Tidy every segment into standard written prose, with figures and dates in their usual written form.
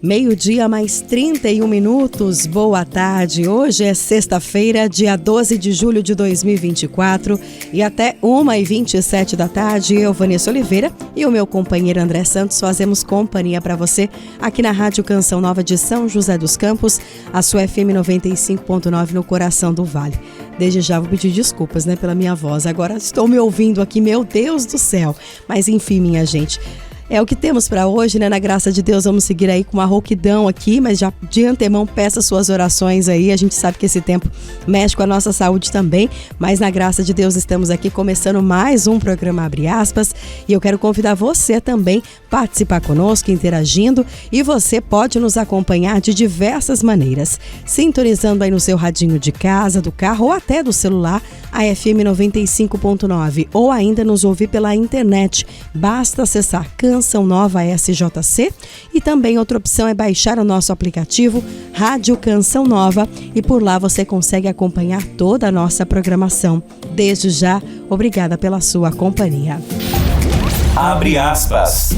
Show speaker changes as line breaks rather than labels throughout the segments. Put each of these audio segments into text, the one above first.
Meio-dia mais 31 minutos, boa tarde. Hoje é sexta-feira, dia 12 de julho de 2024 e até 1h27 da tarde, eu, Vanessa Oliveira, e o meu companheiro André Santos fazemos companhia para você aqui na Rádio Canção Nova de São José dos Campos, a sua FM 95.9 no coração do Vale. Desde já vou pedir desculpas, pela minha voz. Agora estou me ouvindo aqui, meu Deus do céu. Mas enfim, minha gente. É o que temos para hoje, Na graça de Deus, vamos seguir aí com uma rouquidão aqui, mas já de antemão peça suas orações aí. A gente sabe que esse tempo mexe com a nossa saúde também, mas na graça de Deus estamos aqui começando mais um programa Abre Aspas e eu quero convidar você também a participar conosco, interagindo, e você pode nos acompanhar de diversas maneiras, sintonizando aí no seu radinho de casa, do carro ou até do celular, a FM 95.9, ou ainda nos ouvir pela internet. Basta acessar Canção Nova SJC, e também outra opção é baixar o nosso aplicativo Rádio Canção Nova, e por lá você consegue acompanhar toda a nossa programação. Desde já, obrigada pela sua companhia.
Abre aspas.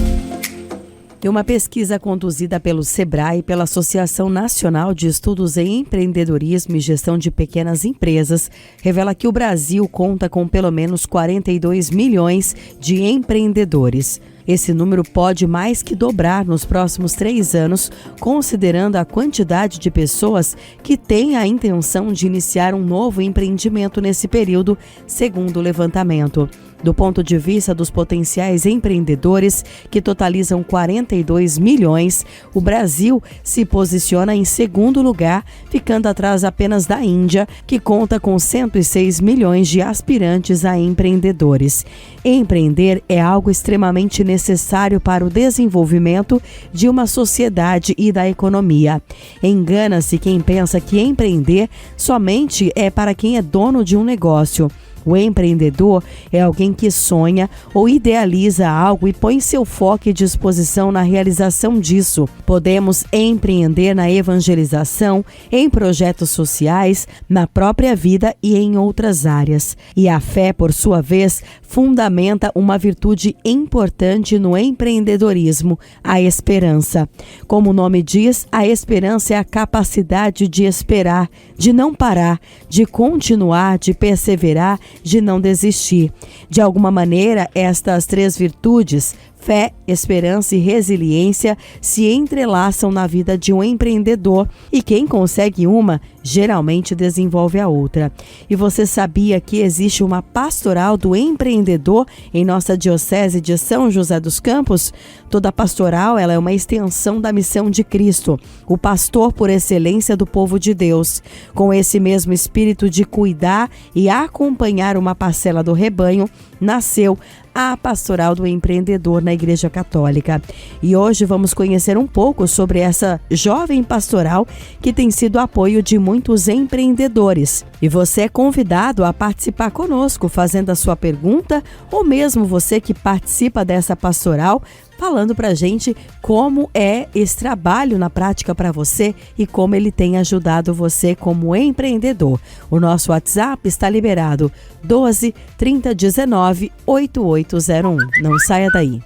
E uma pesquisa conduzida pelo SEBRAE, pela Associação Nacional de Estudos em Empreendedorismo e Gestão de Pequenas Empresas, revela que o Brasil conta com pelo menos 42 milhões de empreendedores. Esse número pode mais que dobrar nos próximos 3 anos, considerando a quantidade de pessoas que têm a intenção de iniciar um novo empreendimento nesse período, segundo o levantamento. Do ponto de vista dos potenciais empreendedores, que totalizam 42 milhões, o Brasil se posiciona em segundo lugar, ficando atrás apenas da Índia, que conta com 106 milhões de aspirantes a empreendedores. Empreender é algo extremamente necessário para o desenvolvimento de uma sociedade e da economia. Engana-se quem pensa que empreender somente é para quem é dono de um negócio. O empreendedor é alguém que sonha ou idealiza algo e põe seu foco e disposição na realização disso. Podemos empreender na evangelização, em projetos sociais, na própria vida e em outras áreas. E a fé, por sua vez, fundamenta uma virtude importante no empreendedorismo, a esperança. Como o nome diz, a esperança é a capacidade de esperar, de não parar, de continuar, de perseverar, de não desistir. De alguma maneira, estas 3 virtudes, fé, esperança e resiliência, se entrelaçam na vida de um empreendedor, e quem consegue uma, geralmente desenvolve a outra. E você sabia que existe uma pastoral do empreendedor em nossa diocese de São José dos Campos? Toda pastoral, ela é uma extensão da missão de Cristo, o pastor por excelência do povo de Deus. Com esse mesmo espírito de cuidar e acompanhar uma parcela do rebanho, nasceu a Pastoral do Empreendedor na Igreja Católica. E hoje vamos conhecer um pouco sobre essa jovem pastoral que tem sido apoio de muitos empreendedores. E você é convidado a participar conosco, fazendo a sua pergunta, ou mesmo você que participa dessa pastoral, falando pra gente como é esse trabalho na prática para você e como ele tem ajudado você como empreendedor. O nosso WhatsApp está liberado, 12 30 19 8801. Não saia daí.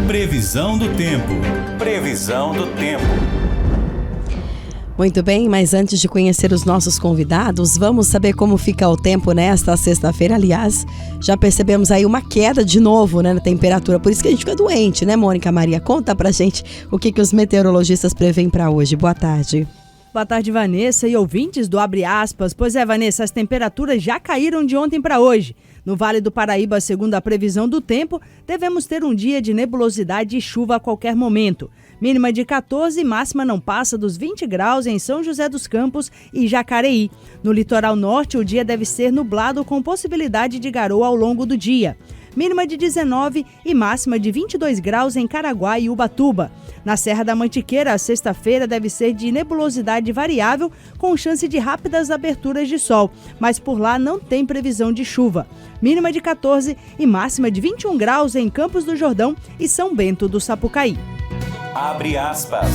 Previsão do tempo. Previsão do tempo.
Muito bem, mas antes de conhecer os nossos convidados, vamos saber como fica o tempo nesta sexta-feira. Aliás, já percebemos aí uma queda de novo, na temperatura, por isso que a gente fica doente, Mônica Maria? Conta pra gente o que os meteorologistas preveem para hoje. Boa tarde.
Boa tarde, Vanessa e ouvintes do Abre Aspas. Pois é, Vanessa, as temperaturas já caíram de ontem para hoje. No Vale do Paraíba, segundo a previsão do tempo, devemos ter um dia de nebulosidade e chuva a qualquer momento. Mínima de 14, máxima não passa dos 20 graus em São José dos Campos e Jacareí. No litoral norte, o dia deve ser nublado com possibilidade de garoa ao longo do dia. Mínima de 19 e máxima de 22 graus em Caraguá e Ubatuba. Na Serra da Mantiqueira, a sexta-feira deve ser de nebulosidade variável, com chance de rápidas aberturas de sol, mas por lá não tem previsão de chuva. Mínima de 14 e máxima de 21 graus em Campos do Jordão e São Bento do Sapucaí.
Abre aspas.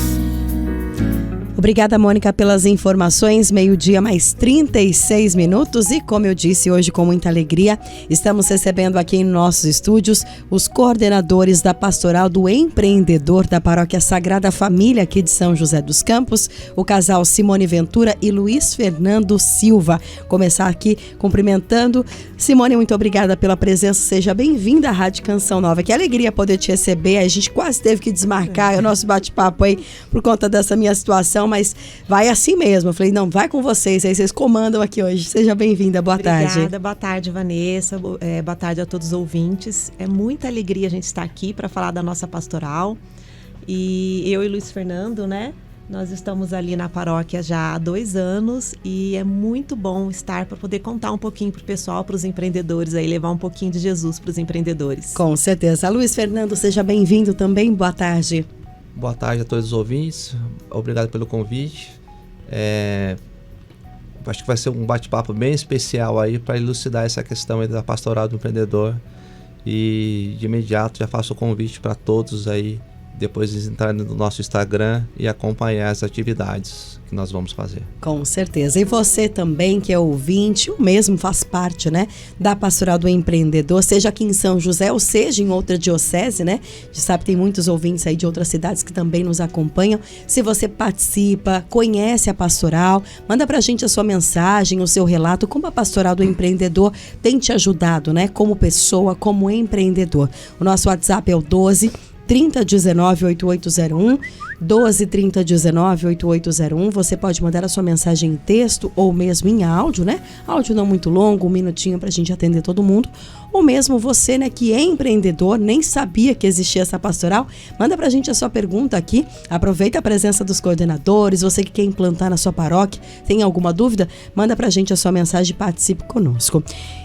Obrigada, Mônica, pelas informações. 12:00 mais 36 minutos. E como eu disse hoje, com muita alegria, estamos recebendo aqui em nossos estúdios os coordenadores da Pastoral do Empreendedor da Paróquia Sagrada Família aqui de São José dos Campos, o casal Simone Ventura e Luiz Fernando Silva. Começar aqui cumprimentando. Simone, muito obrigada pela presença. Seja bem-vinda à Rádio Canção Nova. Que alegria poder te receber. A gente quase teve que desmarcar o nosso bate-papo aí por conta dessa minha situação, mas vai assim mesmo. Eu falei, não, vai com vocês, aí vocês comandam aqui hoje. Seja bem-vinda, boa tarde.
Obrigada, boa tarde, Vanessa, boa tarde a todos os ouvintes. É muita alegria a gente estar aqui para falar da nossa pastoral. E eu e Luiz Fernando, né, nós estamos ali na paróquia já há 2 anos e é muito bom estar para poder contar um pouquinho para o pessoal, para os empreendedores aí, levar um pouquinho de Jesus para os empreendedores.
Com certeza. Luiz Fernando, seja bem-vindo também, boa tarde.
Boa tarde a todos os ouvintes, obrigado pelo convite. Acho que vai ser um bate-papo bem especial aí para elucidar essa questão aí da pastoral do empreendedor. E de imediato já faço o convite para todos aí, depois de entrarem no nosso Instagram e acompanhar as atividades que nós vamos fazer. Com certeza.
E você também, que é ouvinte, o mesmo faz parte, né, da Pastoral do Empreendedor, seja aqui em São José ou seja em outra diocese, né? A gente sabe que tem muitos ouvintes aí de outras cidades que também nos acompanham. Se você participa, conhece a Pastoral, manda pra gente a sua mensagem, o seu relato, como a Pastoral do Empreendedor tem te ajudado, né, como pessoa, como empreendedor. O nosso WhatsApp é o 12-3019-8801, 12-3019-8801. Você pode mandar a sua mensagem em texto ou mesmo em áudio, né? Áudio não muito longo, 1 minutinho pra gente atender todo mundo. Ou mesmo você, né, que é empreendedor, nem sabia que existia essa pastoral, manda pra gente a sua pergunta aqui. Aproveita a presença dos coordenadores, você que quer implantar na sua paróquia, tem alguma dúvida? Manda pra gente a sua mensagem e participe conosco.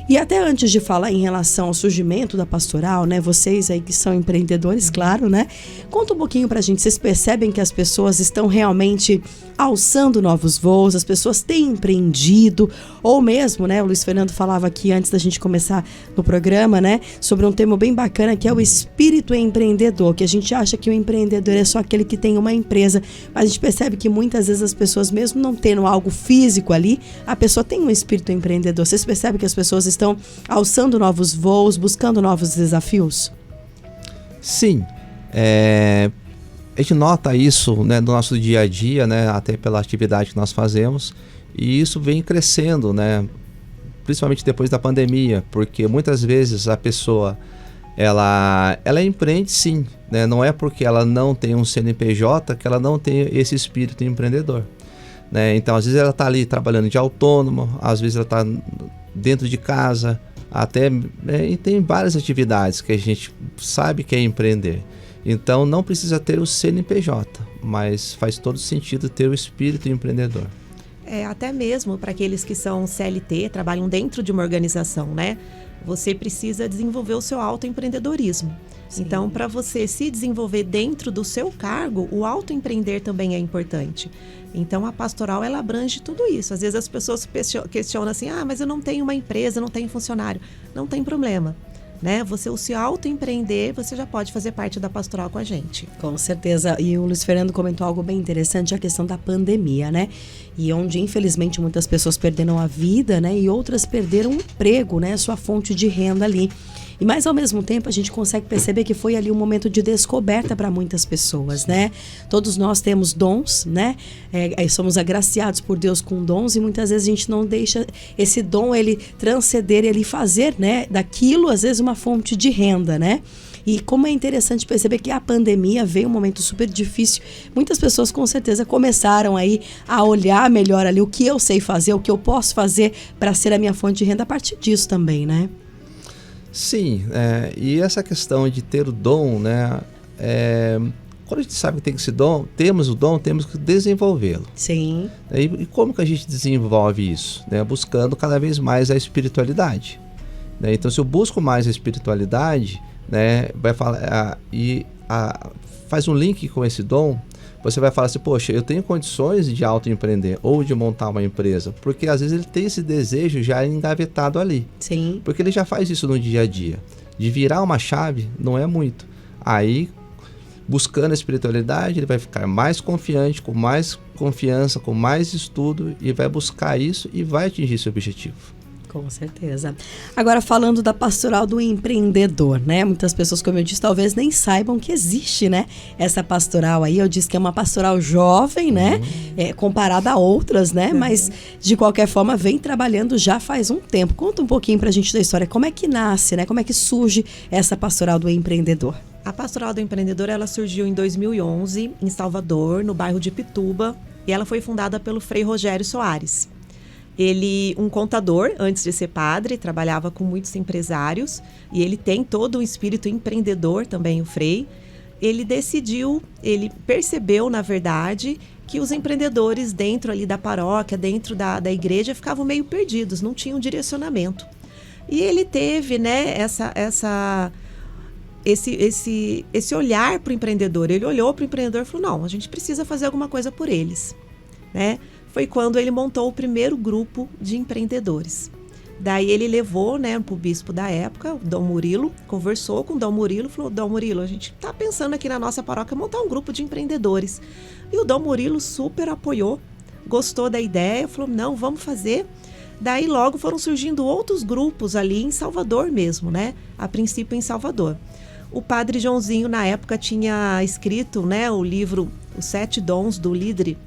E até antes de falar em relação ao surgimento da pastoral, né, vocês aí que são empreendedores, claro, né, conta um pouquinho pra gente, vocês percebem que as pessoas estão realmente alçando novos voos, as pessoas têm empreendido, ou mesmo, né, o Luiz Fernando falava aqui antes da gente começar no programa, né, sobre um tema bem bacana que é o espírito empreendedor, que a gente acha que o empreendedor é só aquele que tem uma empresa, mas a gente percebe que muitas vezes as pessoas, mesmo não tendo algo físico ali, a pessoa tem um espírito empreendedor. Vocês percebem que as pessoas estão alçando novos voos, buscando novos desafios?
Sim, a gente nota isso, né, no nosso dia a dia, né, até pela atividade que nós fazemos, e isso vem crescendo, né, principalmente depois da pandemia, porque muitas vezes a pessoa ela empreende sim, né, não é porque ela não tem um CNPJ que ela não tem esse espírito empreendedor, né, então às vezes ela está ali trabalhando de autônomo, às vezes ela está dentro de casa, até e tem várias atividades que a gente sabe que é empreender. Então não precisa ter o CNPJ, mas faz todo sentido ter o espírito empreendedor.
Até mesmo para aqueles que são CLT, trabalham dentro de uma organização, né? Você precisa desenvolver o seu autoempreendedorismo. Sim. Então, para você se desenvolver dentro do seu cargo, o autoempreender também é importante. Então, a pastoral, ela abrange tudo isso. Às vezes as pessoas questionam assim, mas eu não tenho uma empresa, não tenho funcionário. Não tem problema, né? Você, se autoempreender, você já pode fazer parte da pastoral com a gente.
Com certeza. E o Luiz Fernando comentou algo bem interessante, a questão da pandemia, né? E onde, infelizmente, muitas pessoas perderam a vida, né? E outras perderam o emprego, né? Sua fonte de renda ali. E mas ao mesmo tempo a gente consegue perceber que foi ali um momento de descoberta para muitas pessoas, né? Todos nós temos dons, né? Somos agraciados por Deus com dons e muitas vezes a gente não deixa esse dom ele transcender, ele fazer, né? Daquilo às vezes uma fonte de renda, né? E como é interessante perceber que a pandemia veio um momento super difícil, muitas pessoas com certeza começaram aí a olhar melhor ali o que eu sei fazer, o que eu posso fazer para ser a minha fonte de renda a partir disso também, né?
Sim, e essa questão de ter o dom, né? Quando a gente sabe que tem esse dom, temos o dom, temos que desenvolvê-lo.
Sim.
E como que a gente desenvolve isso? Né? Buscando cada vez mais a espiritualidade. Né? Então, se eu busco mais a espiritualidade, né, vai falar, faz um link com esse dom, você vai falar assim, poxa, eu tenho condições de autoempreender ou de montar uma empresa, porque às vezes ele tem esse desejo já engavetado ali.
Sim.
Porque ele já faz isso no dia a dia. De virar uma chave não é muito. Aí buscando a espiritualidade, ele vai ficar mais confiante, com mais confiança, com mais estudo, e vai buscar isso e vai atingir seu objetivo.
Com certeza. Agora, falando da pastoral do empreendedor, né? Muitas pessoas, como eu disse, talvez nem saibam que existe, né? Essa pastoral aí, eu disse que é uma pastoral jovem, né? Comparada a outras, né? Mas, de qualquer forma, vem trabalhando já faz um tempo. Conta um pouquinho pra gente da história. Como é que nasce, né? Como é que surge essa pastoral do empreendedor?
A Pastoral do Empreendedor, ela surgiu em 2011, em Salvador, no bairro de Pituba, e ela foi fundada pelo Frei Rogério Soares. Ele, um contador, antes de ser padre, trabalhava com muitos empresários, e ele tem todo um espírito empreendedor também, o Frei. Ele percebeu, na verdade, que os empreendedores dentro ali da paróquia, dentro da igreja, ficavam meio perdidos, não tinham direcionamento. E ele teve, né, esse olhar para o empreendedor. Ele olhou para o empreendedor e falou, não, a gente precisa fazer alguma coisa por eles, né? Foi quando ele montou o primeiro grupo de empreendedores. Daí ele levou, né, para o bispo da época, o Dom Murilo, conversou com o Dom Murilo, falou, Dom Murilo, a gente está pensando aqui na nossa paróquia montar um grupo de empreendedores. E o Dom Murilo super apoiou, gostou da ideia, falou, não, vamos fazer. Daí logo foram surgindo outros grupos ali em Salvador mesmo, né? A princípio em Salvador. O padre Joãozinho, na época, tinha escrito, né, o livro Os 7 Dons do Líder.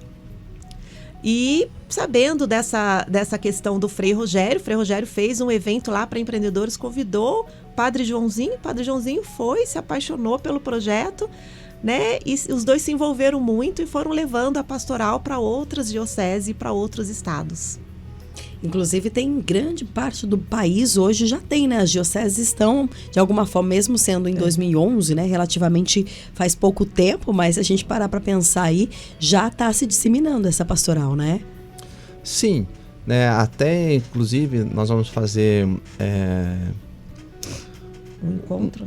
E sabendo dessa questão do Frei Rogério, o Frei Rogério fez um evento lá para empreendedores, convidou o padre Joãozinho foi, se apaixonou pelo projeto, né? E os dois se envolveram muito e foram levando a pastoral para outras dioceses e para outros estados.
Inclusive, tem grande parte do país hoje já tem, né? As dioceses estão, de alguma forma, mesmo sendo em 2011, né? Relativamente faz pouco tempo, mas a gente parar para pensar aí, já está se disseminando essa pastoral, né?
Sim, né? Até, inclusive, nós vamos fazer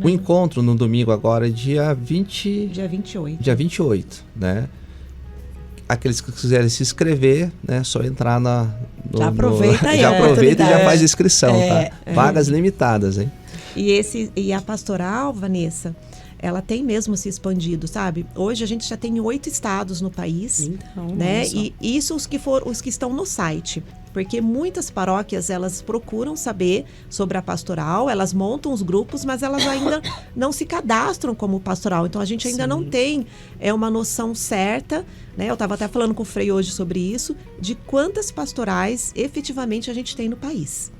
um
encontro no domingo agora, dia 28. Dia 28, né? Aqueles que quiserem se inscrever, né, só entrar
já aproveita aí.
Já aproveita e já faz inscrição, tá? Vagas limitadas, hein?
E a pastoral, Vanessa, ela tem mesmo se expandido, sabe? Hoje a gente já tem 8 estados no país,
então,
né? E isso os que estão no site. Porque muitas paróquias, elas procuram saber sobre a pastoral, elas montam os grupos, mas elas ainda não se cadastram como pastoral. Então, a gente ainda não tem uma noção certa, né? Eu estava até falando com o Frei hoje sobre isso, de quantas pastorais efetivamente a gente tem no país,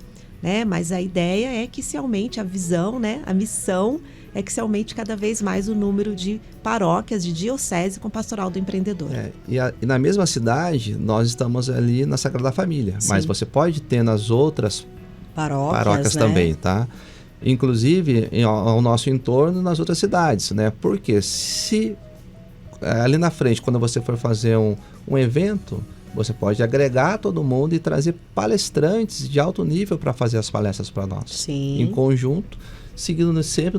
né? Mas a ideia é que se aumente a visão, né? A missão é que se aumente cada vez mais o número de paróquias, de diocese com pastoral do empreendedor.
E na mesma cidade, nós estamos ali na Sagrada Família, mas você pode ter nas outras paróquias
né?
também, tá? Inclusive ao nosso entorno, nas outras cidades, né? Porque se ali na frente, quando você for fazer um evento, você pode agregar todo mundo e trazer palestrantes de alto nível para fazer as palestras para nós.
Sim.
Em conjunto, seguindo sempre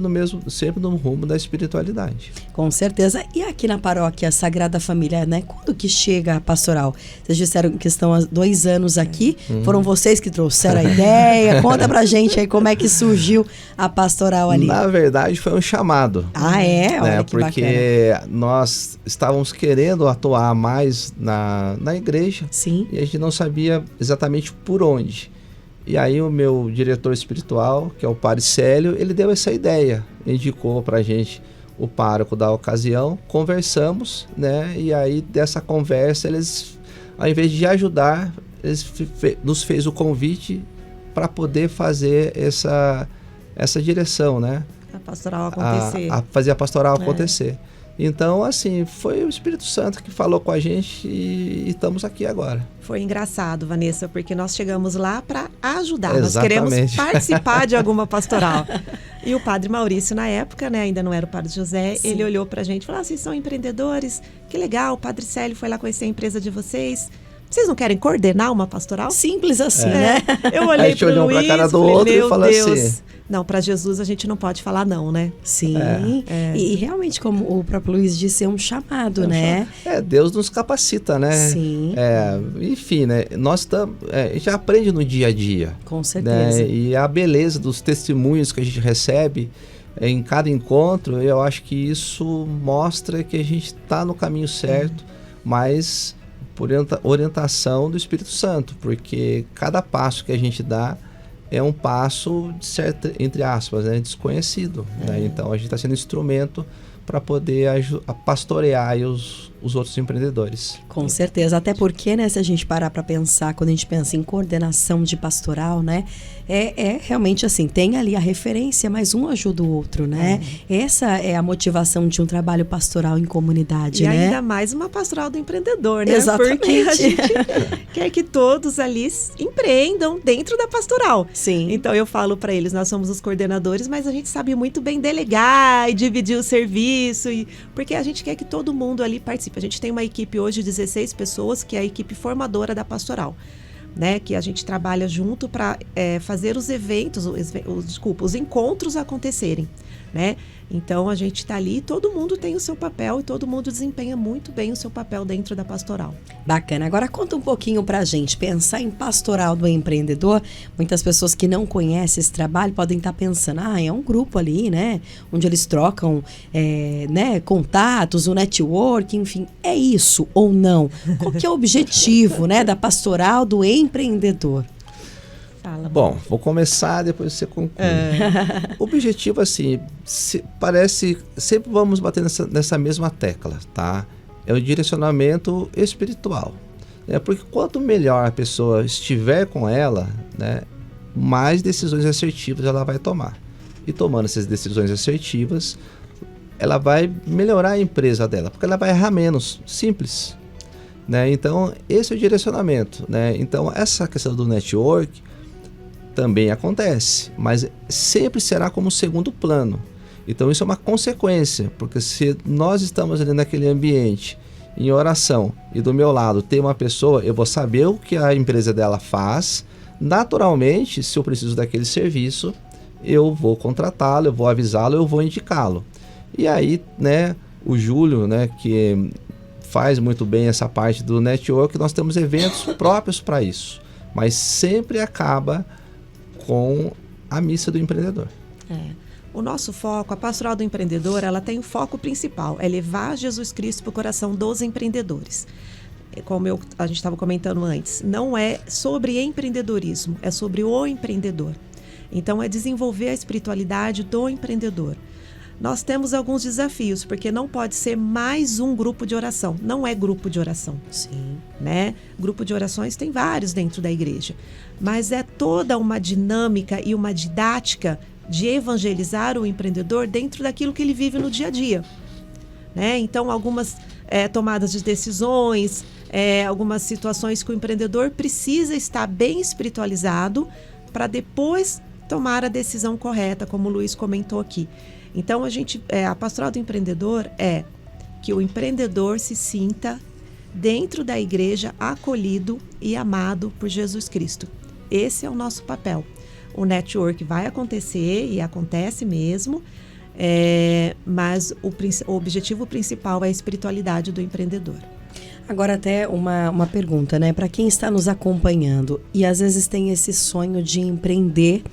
no rumo da espiritualidade.
Com certeza. E aqui na paróquia Sagrada Família, né? Quando que chega a pastoral? Vocês disseram que estão há 2 anos aqui. Foram vocês que trouxeram a ideia. Conta pra gente aí como é que surgiu a pastoral ali.
Na verdade, foi um chamado.
Ah, é? Olha que
porque
bacana.
nós estávamos querendo atuar mais na igreja.
Sim.
E a gente não sabia exatamente por onde. E aí o meu diretor espiritual, que é o padre Célio, ele deu essa ideia, indicou pra gente o pároco da ocasião, conversamos, né? E aí dessa conversa eles, ao invés de ajudar, eles nos fez o convite para poder fazer essa direção, né?
A pastoral acontecer.
Fazer a pastoral acontecer. Então, assim, foi o Espírito Santo que falou com a gente e estamos aqui agora.
Foi engraçado, Vanessa, porque nós chegamos lá para ajudar.
Exatamente.
Nós queremos participar de alguma pastoral. E o padre Maurício, na época, né, ainda não era o padre José, ele olhou para a gente e falou, vocês são empreendedores? Que legal, o padre Célio foi lá conhecer a empresa de vocês. Vocês não querem coordenar uma pastoral?
Simples assim, né?
Eu olhei para o Luiz,
pra cara do outro e falou assim...
Não, para Jesus a gente não pode falar não, né?
Sim. E realmente, como o próprio Luiz disse, é um chamado, né?
Deus nos capacita, né?
Sim.
Enfim, né? Nós a gente aprende no dia a dia.
Com certeza.
Né? E a beleza dos testemunhos que a gente recebe em cada encontro, eu acho que isso mostra que a gente está no caminho certo, mas por orientação do Espírito Santo, porque cada passo que a gente dá é um passo, entre aspas, né, desconhecido. Né? Então a gente está sendo instrumento para poder pastorear aí os outros empreendedores.
Com certeza, até porque, né, se a gente parar para pensar, quando a gente pensa em coordenação de pastoral, né, é realmente assim, tem ali a referência, mas um ajuda o outro, né? Essa é a motivação de um trabalho pastoral em comunidade,
e
né?
ainda mais uma pastoral do empreendedor, né?
Exatamente.
Porque a gente quer que todos ali empreendam dentro da pastoral.
Sim.
Então eu falo para eles, nós somos os coordenadores, mas a gente sabe muito bem delegar e dividir o serviço, porque a gente quer que todo mundo ali participe. A gente tem uma equipe hoje de 16 pessoas, que é a equipe formadora da pastoral, né? Que a gente trabalha junto para fazer os eventos, os encontros acontecerem, né? Então a gente está ali, todo mundo tem o seu papel e todo mundo desempenha muito bem o seu papel dentro da pastoral.
Bacana. Agora conta um pouquinho pra gente, pensar em pastoral do empreendedor, muitas pessoas que não conhecem esse trabalho podem estar pensando, é um grupo ali, né, onde eles trocam né, contatos, o network, enfim, é isso ou não? Qual que é o objetivo, né, da pastoral do empreendedor?
Fala.
Bom, vou começar, depois você conclui. O objetivo, assim, parece, sempre vamos bater nessa mesma tecla, tá? É o direcionamento espiritual. Porque quanto melhor a pessoa estiver com ela, né, mais decisões assertivas ela vai tomar. E tomando essas decisões assertivas, ela vai melhorar a empresa dela, porque ela vai errar menos, simples. Né? Então, esse é o direcionamento. Né? Então, essa questão do network também acontece, mas sempre será como segundo plano. Então isso é uma consequência, porque se nós estamos ali naquele ambiente, em oração, e do meu lado tem uma pessoa, eu vou saber o que a empresa dela faz, naturalmente, se eu preciso daquele serviço, eu vou contratá-lo, eu vou avisá-lo, eu vou indicá-lo. E aí, né, o Júlio, né, que faz muito bem essa parte do network, nós temos eventos próprios para isso, mas sempre acaba com a missa do empreendedor.
O nosso foco, a pastoral do empreendedor, ela tem o foco principal, é levar Jesus Cristo para o coração dos empreendedores. Como a gente estava comentando antes, não é sobre empreendedorismo, é sobre o empreendedor. Então é desenvolver a espiritualidade do empreendedor. Nós temos alguns desafios, porque não pode ser mais um grupo de oração. Não é grupo de oração.
Sim.
Né? Grupo de orações tem vários dentro da igreja. Mas é toda uma dinâmica e uma didática de evangelizar o empreendedor dentro daquilo que ele vive no dia a dia. Né? Então, algumas tomadas de decisões, algumas situações que o empreendedor precisa estar bem espiritualizado para depois tomar a decisão correta, como o Luiz comentou aqui. Então, a pastoral do empreendedor é que o empreendedor se sinta dentro da igreja acolhido e amado por Jesus Cristo. Esse é o nosso papel. O network vai acontecer e acontece mesmo, mas o objetivo principal é a espiritualidade do empreendedor.
Agora até uma pergunta, né? Para quem está nos acompanhando e às vezes tem esse sonho de empreender,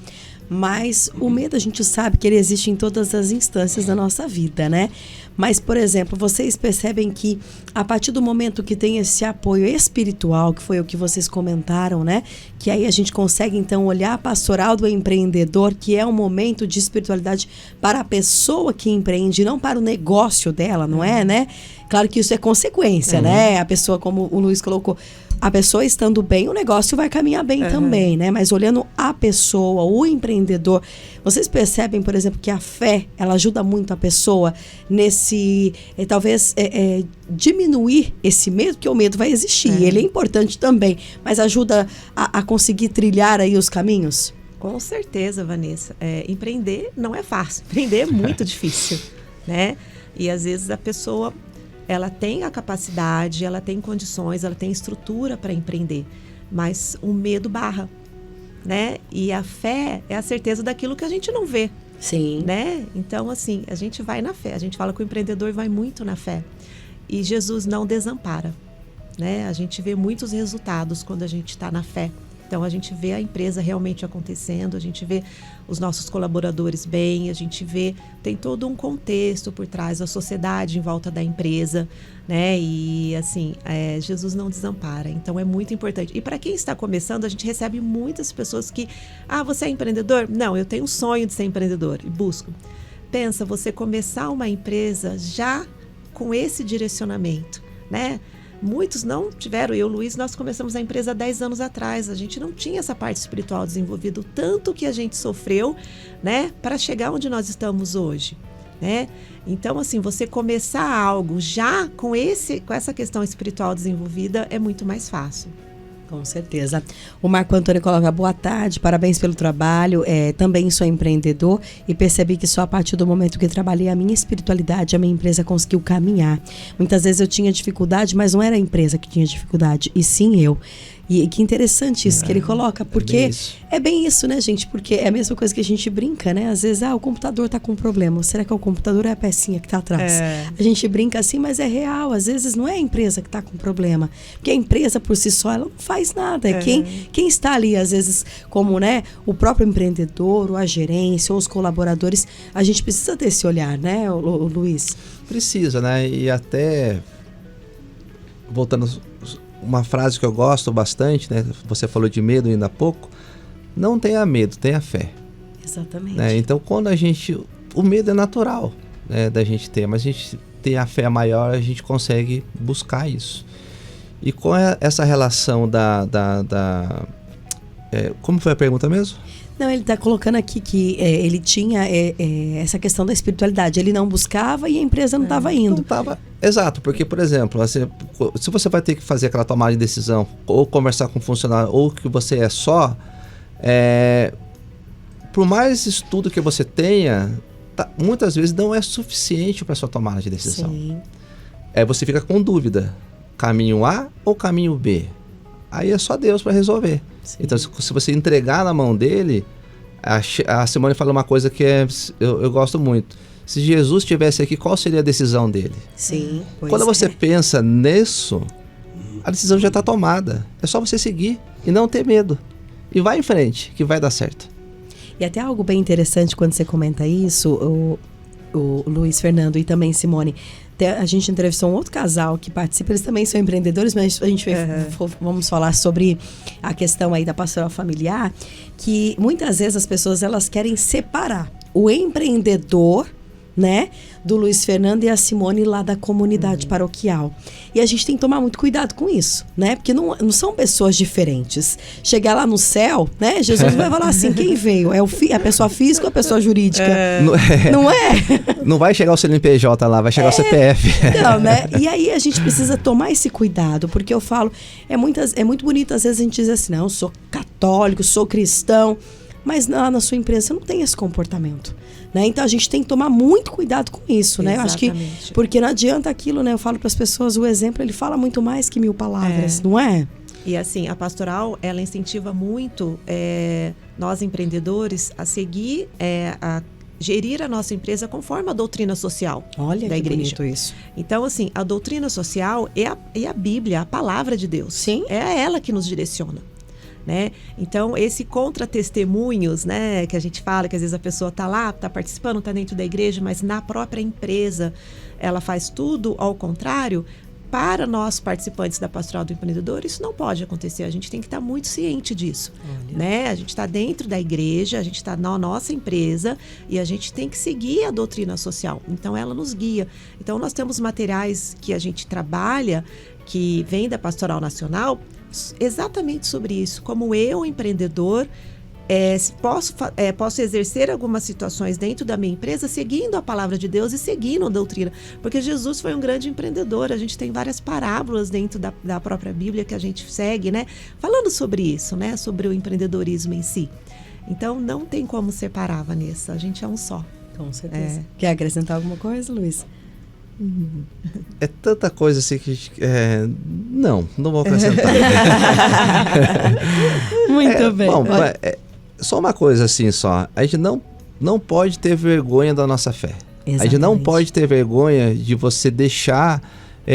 mas o medo a gente sabe que ele existe em todas as instâncias da nossa vida, né? Mas, por exemplo, vocês percebem que a partir do momento que tem esse apoio espiritual, que foi o que vocês comentaram, né? Que aí a gente consegue, então, olhar a pastoral do empreendedor, que é um momento de espiritualidade para a pessoa que empreende, não para o negócio dela, não é, né? Claro que isso é consequência, né? A pessoa, como o Luiz colocou, a pessoa estando bem, o negócio vai caminhar bem também, né? Mas olhando a pessoa, o empreendedor, vocês percebem, por exemplo, que a fé, ela ajuda muito a pessoa nesse, talvez, diminuir esse medo, porque o medo vai existir, ele é importante também, mas ajuda a conseguir trilhar aí os caminhos?
Com certeza, Vanessa. Empreender não é fácil, empreender é muito difícil, né? E às vezes a pessoa, ela tem a capacidade, ela tem condições, ela tem estrutura para empreender, mas o medo barra, né? E a fé é a certeza daquilo que a gente não vê.
Sim.
Né? Então, assim, a gente vai na fé, a gente fala que o empreendedor vai muito na fé. E Jesus não desampara, né? A gente vê muitos resultados quando a gente está na fé. Então, a gente vê a empresa realmente acontecendo, a gente vê os nossos colaboradores bem, a gente vê, tem todo um contexto por trás, a sociedade em volta da empresa, né? E, assim, Jesus não desampara. Então, é muito importante. E para quem está começando, a gente recebe muitas pessoas que, você é empreendedor? Não, eu tenho um sonho de ser empreendedor e busco. Pensa, você começar uma empresa já com esse direcionamento, né? Muitos não tiveram. Eu e o Luiz, nós começamos a empresa há 10 anos atrás. A gente não tinha essa parte espiritual desenvolvida, o tanto que a gente sofreu, né, para chegar onde nós estamos hoje, né? Então, assim, você começar algo já com essa questão espiritual desenvolvida é muito mais fácil.
Com certeza. O Marco Antônio coloca: boa tarde, parabéns pelo trabalho, também sou empreendedor e percebi que só a partir do momento que trabalhei a minha espiritualidade, a minha empresa conseguiu caminhar. Muitas vezes eu tinha dificuldade, mas não era a empresa que tinha dificuldade, e sim eu. E que interessante isso que ele coloca, porque é bem isso, né, gente? Porque é a mesma coisa que a gente brinca, né? Às vezes, o computador tá com problema. Será que é o computador ou é a pecinha que tá atrás? A gente brinca assim, mas é real. Às vezes não é a empresa que tá com problema. Porque a empresa por si só, ela não faz nada. É quem está ali, às vezes, como, né, o próprio empreendedor, ou a gerência, ou os colaboradores. A gente precisa ter esse olhar, né, o Luiz?
Precisa, né? E até, voltando... Uma frase que eu gosto bastante, né? Você falou de medo ainda há pouco. Não tenha medo, tenha fé.
Exatamente.
Né? Então, quando a gente... O medo é natural, né, da gente ter, mas a gente tem a fé maior, a gente consegue buscar isso. E com essa relação como foi a pergunta mesmo?
Não, ele está colocando aqui que ele tinha essa questão da espiritualidade. Ele não buscava e a empresa não estava indo.
Não estava. Exato, porque, por exemplo, assim, se você vai ter que fazer aquela tomada de decisão, ou conversar com um funcionário, ou que você é só, por mais estudo que você tenha, muitas vezes não é suficiente para sua tomada de decisão.
Sim.
Você fica com dúvida, caminho A ou caminho B? Aí é só Deus para resolver. Sim. Então, se você entregar na mão dele, a Simone fala uma coisa que eu gosto muito. Se Jesus estivesse aqui, qual seria a decisão dele?
Sim.
Quando você pensa nisso, a decisão já está tomada. É só você seguir e não ter medo. E vai em frente, que vai dar certo.
E até algo bem interessante quando você comenta isso, o Luiz Fernando e também Simone. A gente entrevistou um outro casal que participa, eles também são empreendedores, mas a gente vamos falar sobre a questão aí da pastoral familiar, que muitas vezes as pessoas elas querem separar o empreendedor, né, do Luiz Fernando e a Simone lá da comunidade paroquial. E a gente tem que tomar muito cuidado com isso, né? Porque não são pessoas diferentes. Chegar lá no céu, né? Jesus vai falar assim, quem veio? É a pessoa física ou a pessoa jurídica? Não é?
Não vai chegar o CNPJ lá, vai chegar o CPF.
Não, né? E aí a gente precisa tomar esse cuidado, porque eu falo, é muito bonito às vezes a gente dizer assim, não, eu sou católico, sou cristão, mas lá na sua empresa você não tem esse comportamento. Né? Então a gente tem que tomar muito cuidado com isso, né? Eu acho que porque não adianta aquilo, né? Eu falo para as pessoas, o exemplo ele fala muito mais que 1000 palavras, não é?
E assim, a pastoral ela incentiva muito nós empreendedores a seguir, a gerir a nossa empresa conforme a doutrina social da igreja.
Bonito isso.
Então assim, a doutrina social é a Bíblia, a palavra de Deus.
Sim.
É ela que nos direciona. Né? Então, esse contra-testemunhos, né, que a gente fala, que às vezes a pessoa está lá, está participando, está dentro da igreja, mas na própria empresa ela faz tudo ao contrário, para nós participantes da Pastoral do Empreendedor, isso não pode acontecer. A gente tem que estar muito ciente disso. Né? A gente está dentro da igreja, a gente está na nossa empresa e a gente tem que seguir a doutrina social. Então, ela nos guia. Então, nós temos materiais que a gente trabalha, que vem da Pastoral Nacional, exatamente sobre isso, como eu, empreendedor, posso exercer algumas situações dentro da minha empresa seguindo a palavra de Deus e seguindo a doutrina, porque Jesus foi um grande empreendedor, a gente tem várias parábolas dentro da própria Bíblia que a gente segue, né, falando sobre isso, né, sobre o empreendedorismo em si. Então não tem como separar, Vanessa, a gente é um só.
Com certeza. Quer acrescentar alguma coisa, Luiz?
É tanta coisa assim que não vou acrescentar.
Muito bem.
Bom, só uma coisa assim só. A gente não pode ter vergonha da nossa fé.
Exatamente.
A gente não pode ter vergonha de você deixar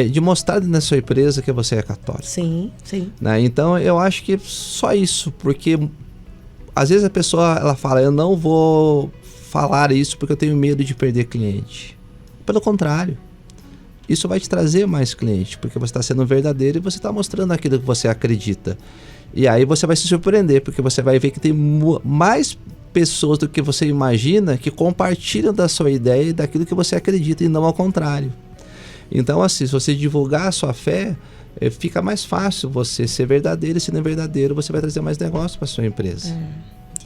de mostrar na sua empresa que você é católico.
Sim, sim.
Né? Então, eu acho que só isso, porque às vezes a pessoa ela fala, eu não vou falar isso porque eu tenho medo de perder cliente. Pelo contrário, isso vai te trazer mais cliente, porque você está sendo verdadeiro e você está mostrando aquilo que você acredita. E aí você vai se surpreender, porque você vai ver que tem mais pessoas do que você imagina que compartilham da sua ideia e daquilo que você acredita, e não ao contrário. Então, assim, se você divulgar a sua fé, fica mais fácil você ser verdadeiro, e se não é verdadeiro, você vai trazer mais negócio para sua empresa.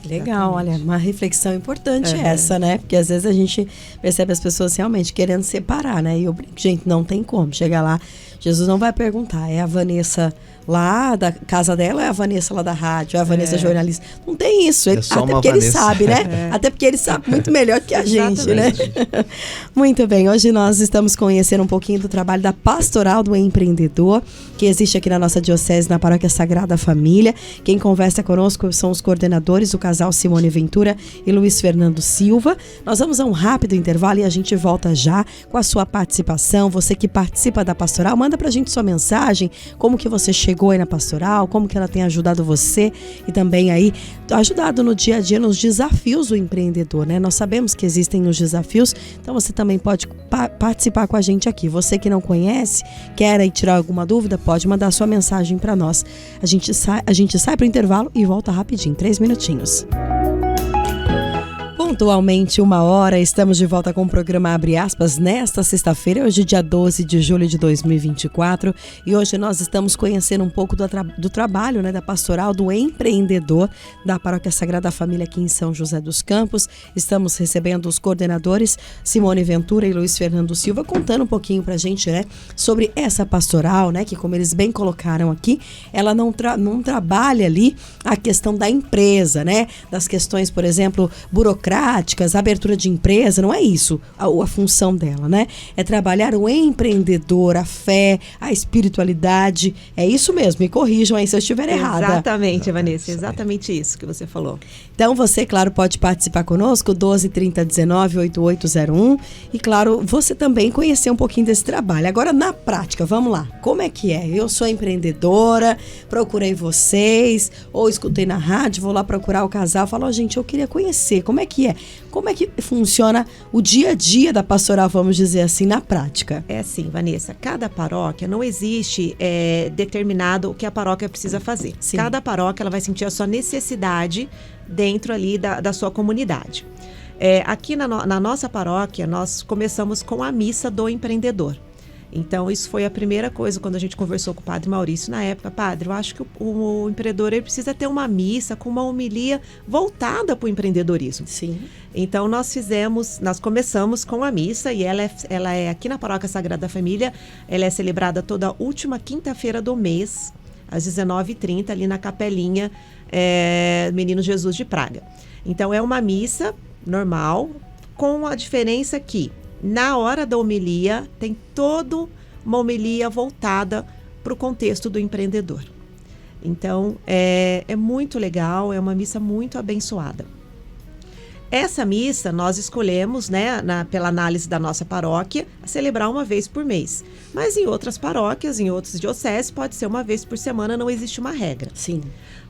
Legal, olha, uma reflexão importante essa, né? Porque às vezes a gente percebe as pessoas realmente querendo separar, né? E eu brinco, gente, não tem como. Chegar lá, Jesus não vai perguntar, é a Vanessa lá da casa dela, é a Vanessa lá da rádio, é a Vanessa jornalista. Não tem isso,
É só
até
uma
porque ele
Vanessa.
sabe, né? Até porque ele sabe muito melhor que a gente, né?
Exatamente.
Muito bem, hoje nós estamos conhecendo um pouquinho do trabalho da Pastoral do Empreendedor, que existe aqui na nossa diocese, na Paróquia Sagrada Família. Quem conversa conosco são os coordenadores, o casal Simone Ventura e Luiz Fernando Silva. Nós vamos a um rápido intervalo e a gente volta já com a sua participação. Você que participa da Pastoral, manda pra gente sua mensagem, como que você chegou aí na Pastoral, como que ela tem ajudado você e também aí ajudado no dia a dia nos desafios do empreendedor, né? Nós sabemos que existem os desafios, então você também pode participar com a gente aqui. Você que não conhece, quer aí tirar alguma dúvida, pode mandar sua mensagem para nós. A gente sai para o intervalo e volta rapidinho, 3 minutinhos. Pontualmente 1h, estamos de volta com o programa Abre Aspas nesta sexta-feira, hoje dia 12 de julho de 2024, e hoje nós estamos conhecendo um pouco do trabalho, né, da Pastoral do Empreendedor da Paróquia Sagrada Família aqui em São José dos Campos. Estamos recebendo os coordenadores Simone Ventura e Luiz Fernando Silva, contando um pouquinho pra gente, né, sobre essa pastoral, né, que como eles bem colocaram aqui, ela não trabalha ali a questão da empresa, né, das questões, por exemplo, burocráticas, abertura de empresa, não é isso a função dela, né? É trabalhar o empreendedor, a fé, a espiritualidade. É isso mesmo, me corrijam aí se eu estiver errada.
Exatamente, Vanessa, exatamente isso que você falou.
Então você, claro, pode participar conosco, 12 30 19 8801, e claro, você também conhecer um pouquinho desse trabalho. Agora, na prática, vamos lá, como é que é? Eu sou empreendedora, procurei vocês, ou escutei na rádio, vou lá procurar o casal, falo, gente, eu queria conhecer, como é que é? Como é que funciona o dia a dia da pastoral, vamos dizer assim, na prática?
É assim, Vanessa, cada paróquia não existe determinado o que a paróquia precisa fazer.
Sim.
Cada paróquia ela vai sentir a sua necessidade dentro ali da sua comunidade. Aqui na nossa paróquia, nós começamos com a missa do empreendedor. Então, isso foi a primeira coisa quando a gente conversou com o padre Maurício na época. Padre, eu acho que o empreendedor ele precisa ter uma missa com uma homilia voltada para o empreendedorismo.
Sim.
Então, nós começamos com a missa e ela é aqui na Paróquia Sagrada Família, ela é celebrada toda última quinta-feira do mês, às 19h30, ali na capelinha Menino Jesus de Praga. Então, é uma missa normal, com a diferença que na hora da homilia, tem toda uma homilia voltada para o contexto do empreendedor. Então, é muito legal, é uma missa muito abençoada. Essa missa nós escolhemos, né, pela análise da nossa paróquia, celebrar uma vez por mês. Mas em outras paróquias, em outros dioceses, pode ser uma vez por semana, não existe uma regra.
Sim.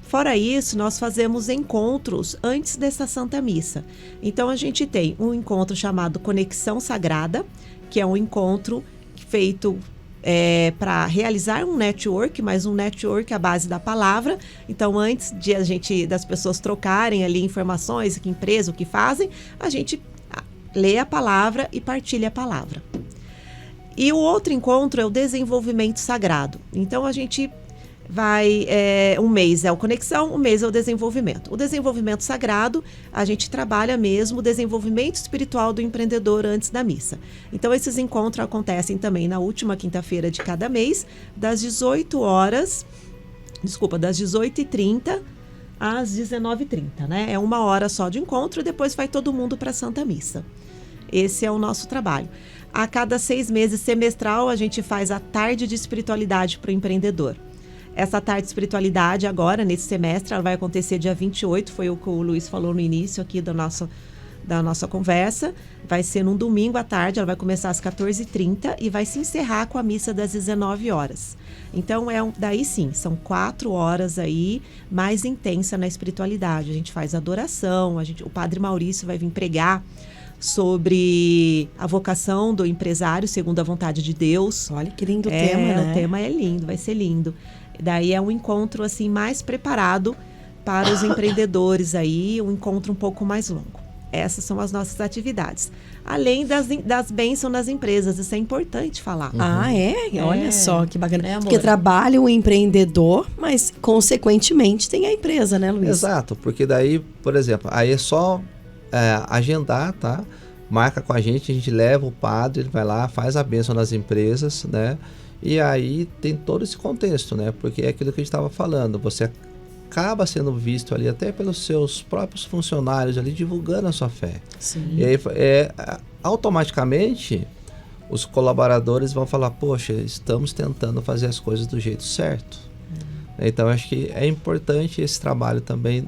Fora isso, nós fazemos encontros antes dessa Santa Missa. Então, a gente tem um encontro chamado Conexão Sagrada, que é um encontro feito para realizar um network, mas um network à base da palavra. Então, antes das pessoas trocarem ali informações, que empresa, o que fazem, a gente lê a palavra e partilha a palavra. E o outro encontro é o Desenvolvimento Sagrado. Então, a gente vai, um mês é o Conexão, um mês é o Desenvolvimento. O Desenvolvimento Sagrado, a gente trabalha mesmo o desenvolvimento espiritual do empreendedor antes da missa. Então, esses encontros acontecem também na última quinta-feira de cada mês, das 18h30 às 19h30, né? É 1 hora só de encontro e depois vai todo mundo para a Santa Missa. Esse é o nosso trabalho. A cada 6 meses, semestral, a gente faz a tarde de espiritualidade para o empreendedor. Essa tarde de espiritualidade agora, nesse semestre, ela vai acontecer dia 28, foi o que o Luiz falou no início aqui do da nossa conversa. Vai ser num domingo à tarde, ela vai começar às 14h30 e vai se encerrar com a missa das 19 horas. Então, daí sim, são 4 horas aí mais intensa na espiritualidade. A gente faz adoração, o Padre Maurício vai vir pregar sobre a vocação do empresário segundo a vontade de Deus.
Olha que lindo tema, né?
O tema é lindo, vai ser lindo. Daí é um encontro assim mais preparado para os empreendedores aí, um encontro um pouco mais longo. Essas são as nossas atividades. Além das bênçãos nas empresas, isso é importante falar.
Ah, é? Olha só que bacana.
Amor?
Porque trabalha o empreendedor, mas consequentemente tem a empresa, né, Luiz?
Exato, porque daí, por exemplo, aí é só agendar, tá? Marca com a gente leva o padre, ele vai lá, faz a bênção nas empresas, né? E aí tem todo esse contexto, né? Porque é aquilo que a gente estava falando, você acaba sendo visto ali até pelos seus próprios funcionários ali divulgando a sua fé.
Sim.
E aí automaticamente os colaboradores vão falar, poxa, estamos tentando fazer as coisas do jeito certo. Então acho que é importante esse trabalho também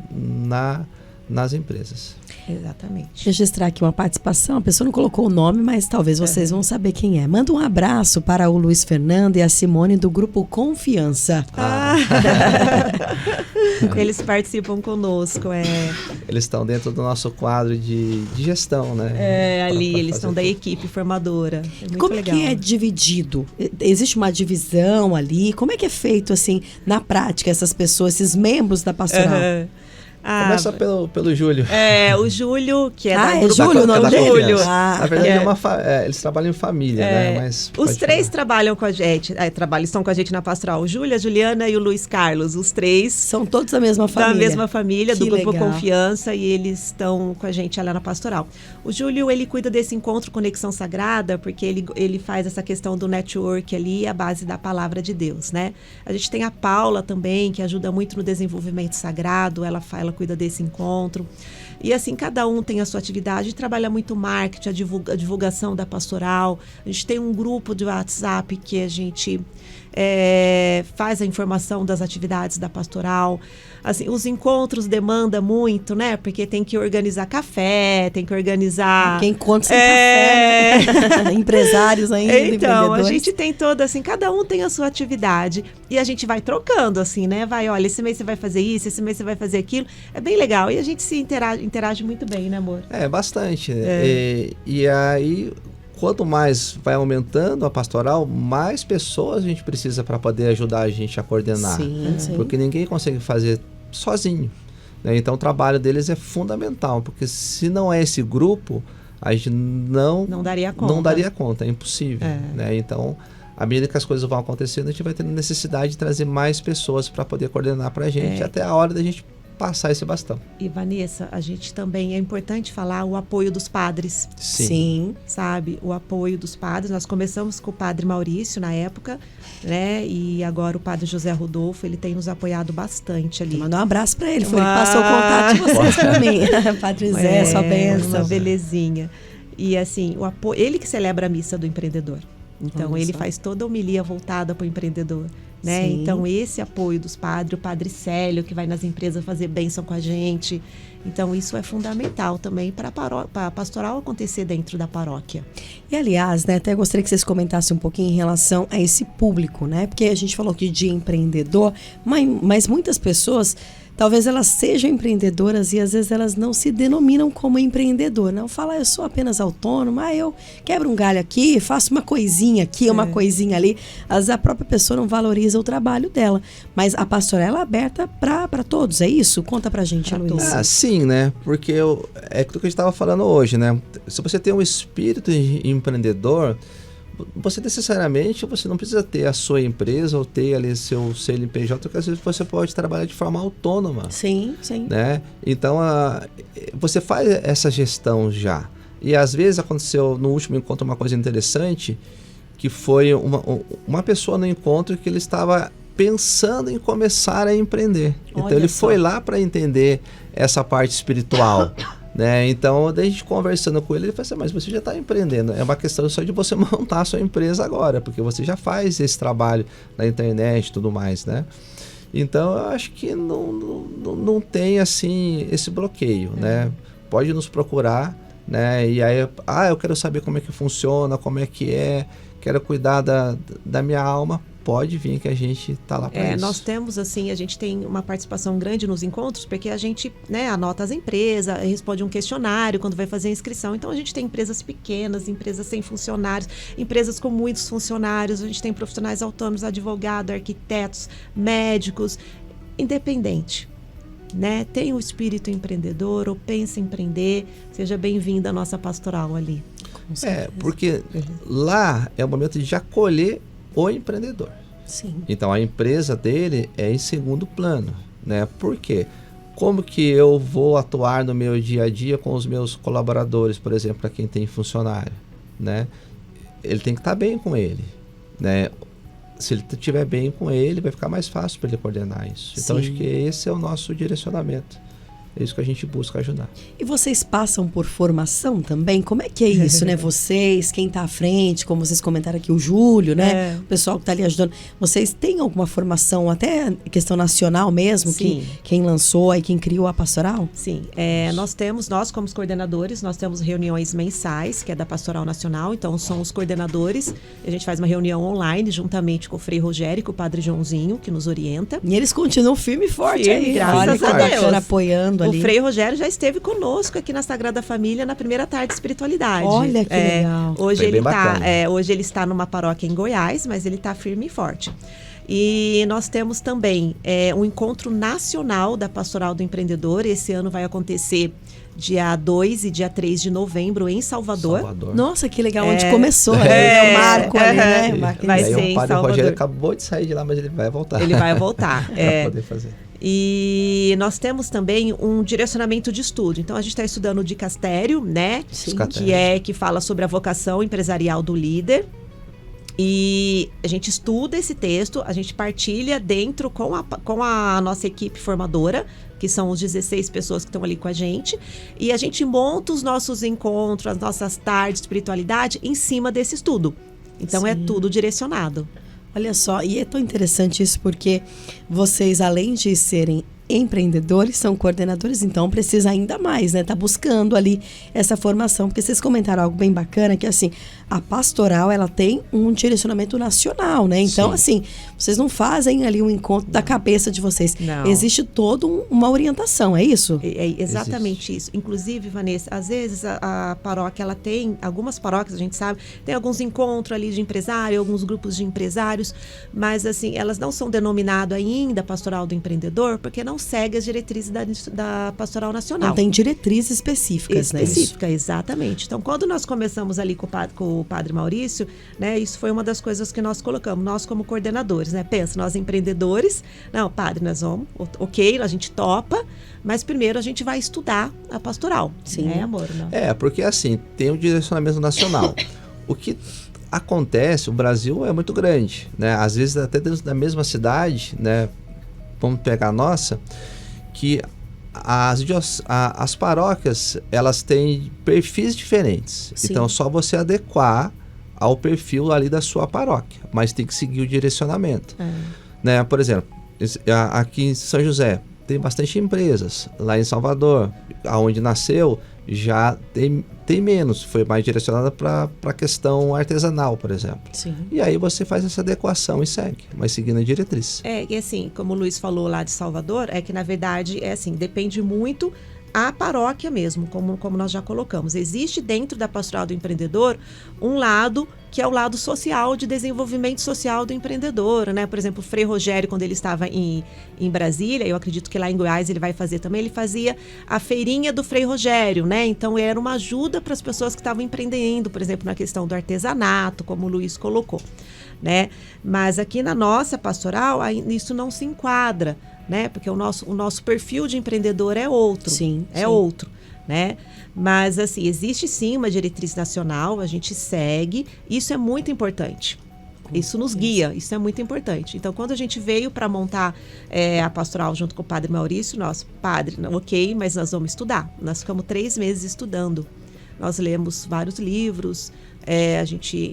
nas empresas.
Exatamente.
Registrar aqui uma participação, a pessoa não colocou o nome, mas talvez vocês vão saber quem é. Manda um abraço para o Luiz Fernando e a Simone do Grupo Confiança.
Eles participam conosco,
Eles estão dentro do nosso quadro de gestão, né?
Ali, eles são da equipe formadora. É muito
Como
legal.
que é dividido? Existe uma divisão ali? Como é que é feito, assim, na prática, essas pessoas, esses membros da pastoral?
Começa pelo Júlio.
O Júlio, que é da
é
grupo
Júlio o nome dele?
Júlio.
Na verdade, eles trabalham em família, né? Mas
Os
pode
três
falar.
trabalham com a gente, estão com a gente na pastoral. O Júlia, a Juliana e o Luiz Carlos, os três
São todos da mesma família?
da mesma família,
Que
do Grupo
legal.
Confiança, e eles estão com a gente lá na pastoral. O Júlio, ele cuida desse encontro Conexão Sagrada, porque ele faz essa questão do network ali, a base da palavra de Deus, né? A gente tem a Paula também, que ajuda muito no desenvolvimento sagrado, ela cuida desse encontro. E assim, cada um tem a sua atividade, a gente trabalha muito marketing, a divulgação da pastoral. A gente tem um grupo de WhatsApp que a gente faz a informação das atividades da pastoral. Assim, os encontros demandam muito, né? Porque tem que organizar café, tem que organizar...
Quem conta sem café, né? Empresários ainda,
Então,
empreendedores.
a gente tem toda, assim, cada um tem a sua atividade. E a gente vai trocando, assim, né? Olha, esse mês você vai fazer isso, esse mês você vai fazer aquilo. É bem legal. E a gente se interage muito bem, né, amor?
Bastante. E aí, quanto mais vai aumentando a pastoral, mais pessoas a gente precisa para poder ajudar a gente a coordenar.
Sim.
Porque ninguém consegue fazer sozinho, né? Então o trabalho deles é fundamental, porque se não é esse grupo, a gente não
daria conta.
Não daria conta, é impossível. Né? Então, à medida que as coisas vão acontecendo, a gente vai tendo necessidade de trazer mais pessoas para poder coordenar para a gente, até a hora da gente passar esse bastão.
E Vanessa, a gente também, é importante falar o apoio dos padres.
Sim.
Sabe, o apoio dos padres. Nós começamos com o Padre Maurício na época, né? E agora o Padre José Rodolfo, ele tem nos apoiado bastante ali.
Mandar um abraço para ele, ele passou o contato de vocês para mim. Padre Zé, sua bênção.
Uma belezinha. E assim, o apoio, ele que celebra a missa do empreendedor. Então, ele faz toda a homilia voltada para o empreendedor. Né?
Sim.
Então, esse apoio dos padres, o Padre Célio, que vai nas empresas fazer bênção com a gente. Então, isso é fundamental também para a pastoral acontecer dentro da paróquia.
E, aliás, né, até gostaria que vocês comentassem um pouquinho em relação a esse público, né? Porque a gente falou aqui de empreendedor, mas muitas pessoas... Talvez elas sejam empreendedoras e às vezes elas não se denominam como empreendedor. Não fala, eu sou apenas autônoma, eu quebro um galho aqui, faço uma coisinha aqui, uma coisinha ali. Às vezes a própria pessoa não valoriza o trabalho dela. Mas a pastoral é aberta para todos, é isso? Conta pra gente, Luiz.
Sim, né? Porque é aquilo que a gente estava falando hoje, né? Se você tem um espírito empreendedor, você necessariamente você não precisa ter a sua empresa ou ter ali seu CNPJ, porque às vezes você pode trabalhar de forma autônoma.
Sim.
Né? Então, você faz essa gestão já. E às vezes aconteceu no último encontro uma coisa interessante, que foi uma pessoa no encontro que ele estava pensando em começar a empreender. Então ele foi lá para entender essa parte espiritual. Né? Então, daí a gente conversando com ele falou assim, mas você já está empreendendo, é uma questão só de você montar a sua empresa agora, porque você já faz esse trabalho na internet e tudo mais, né? Então, eu acho que não tem, assim, esse bloqueio, né? Pode nos procurar, né? E aí, eu quero saber como é que funciona, como é que quero cuidar da minha alma. Pode vir que a gente tá lá para isso.
Nós temos, assim, a gente tem uma participação grande nos encontros, porque a gente, né, anota as empresas, responde um questionário quando vai fazer a inscrição. Então, a gente tem empresas pequenas, empresas sem funcionários, empresas com muitos funcionários, a gente tem profissionais autônomos, advogados, arquitetos, médicos, independente, né? Tem o espírito empreendedor ou pensa em empreender, seja bem-vindo à nossa pastoral ali.
Porque lá é o momento de acolher o empreendedor.
Sim.
Então a empresa dele é em segundo plano, né? Por quê? Como que eu vou atuar no meu dia a dia com os meus colaboradores, por exemplo, para quem tem funcionário, né? Ele tem que estar bem com ele, né? Se ele estiver bem com ele, vai ficar mais fácil para ele coordenar isso. Então acho que esse é o nosso direcionamento. É isso que a gente busca ajudar.
E vocês passam por formação também? Como é que é isso, né? Vocês, quem está à frente, como vocês comentaram aqui, o Júlio, né? O pessoal que está ali ajudando. Vocês têm alguma formação, até questão nacional mesmo?
Sim.
Que quem lançou e quem criou a pastoral?
Sim. Nós como coordenadores, nós temos reuniões mensais, que é da Pastoral Nacional. Então, são os coordenadores. A gente faz uma reunião online, juntamente com o Frei Rogério e com o Padre Joãozinho, que nos orienta.
E eles continuam firme e forte
Firme,
aí.
graças
Olha,
a Deus.
apoiando
O
ali.
Frei Rogério já esteve conosco aqui na Sagrada Família na primeira tarde de espiritualidade.
Olha que legal.
Hoje
Foi
ele
bem bacana.
hoje ele está numa paróquia em Goiás, mas ele está firme e forte. E nós temos também um encontro nacional da Pastoral do Empreendedor. Esse ano vai acontecer dia 2 e dia 3 de novembro em Salvador.
Nossa, que legal, onde começou, né? O marco ali, né?
Vai
e aí
ser em
o Padre
Salvador.
Rogério acabou de sair de lá, mas ele vai voltar.
Ele vai voltar.
Para poder fazer.
E nós temos também um direcionamento de estudo. Então, a gente está estudando o dicastério, né?
Sim.
Que fala sobre a vocação empresarial do líder. E a gente estuda esse texto, a gente partilha dentro com a nossa equipe formadora, que são os 16 pessoas que estão ali com a gente. E a gente monta os nossos encontros, as nossas tardes de espiritualidade em cima desse estudo. Então, é tudo direcionado.
Olha só, e é tão interessante isso porque vocês, além de serem empreendedores, são coordenadores, então precisa ainda mais, né? Tá buscando ali essa formação, porque vocês comentaram algo bem bacana, que assim, a pastoral, ela tem um direcionamento nacional, né? Então, assim, vocês não fazem ali um encontro da cabeça de vocês.
Não.
Existe toda uma orientação, é isso?
É exatamente isso. Inclusive, Vanessa, às vezes a paróquia, ela tem, algumas paróquias, a gente sabe, tem alguns encontros ali de empresário, alguns grupos de empresários, mas assim, elas não são denominadas ainda Pastoral do Empreendedor, porque não segue as diretrizes da Pastoral Nacional.
Não tem diretrizes específicas, né?
Específica, exatamente. Então, quando nós começamos ali com o Padre Maurício, né, isso foi uma das coisas que nós colocamos, nós como coordenadores, né? Pensa, nós empreendedores, não, Padre, nós vamos, ok, a gente topa, mas primeiro a gente vai estudar a pastoral.
Sim.
Né, amor? Não.
Porque assim, tem o direcionamento nacional. O que acontece, o Brasil é muito grande, né? Às vezes até dentro da mesma cidade, né? Vamos pegar a nossa, que as paróquias, elas têm perfis diferentes.
Sim.
Então, só você adequar ao perfil ali da sua paróquia, mas tem que seguir o direcionamento. Né? Por exemplo, aqui em São José, tem bastante empresas. Lá em Salvador, aonde nasceu, já tem menos. Foi mais direcionada para a questão artesanal, por exemplo.
Sim.
E aí você faz essa adequação e segue, mas seguindo a diretriz.
E assim, como o Luiz falou lá de Salvador, é que na verdade, depende muito a paróquia mesmo, como nós já colocamos. Existe dentro da Pastoral do Empreendedor um lado que é o lado social, de desenvolvimento social do empreendedor, né? Por exemplo, o Frei Rogério, quando ele estava em Brasília, eu acredito que lá em Goiás ele vai fazer também, ele fazia a feirinha do Frei Rogério, né? Então, era uma ajuda para as pessoas que estavam empreendendo, por exemplo, na questão do artesanato, como o Luiz colocou, né? Mas aqui na nossa pastoral, isso não se enquadra, né? Porque o nosso perfil de empreendedor é outro.
Sim.
Outro, né? Mas, assim, existe sim uma diretriz nacional, a gente segue, isso é muito importante. Isso nos guia, isso é muito importante. Então, quando a gente veio para montar a pastoral junto com o Padre Maurício, Padre, ok, mas nós vamos estudar. Nós ficamos 3 meses estudando. Nós lemos vários livros,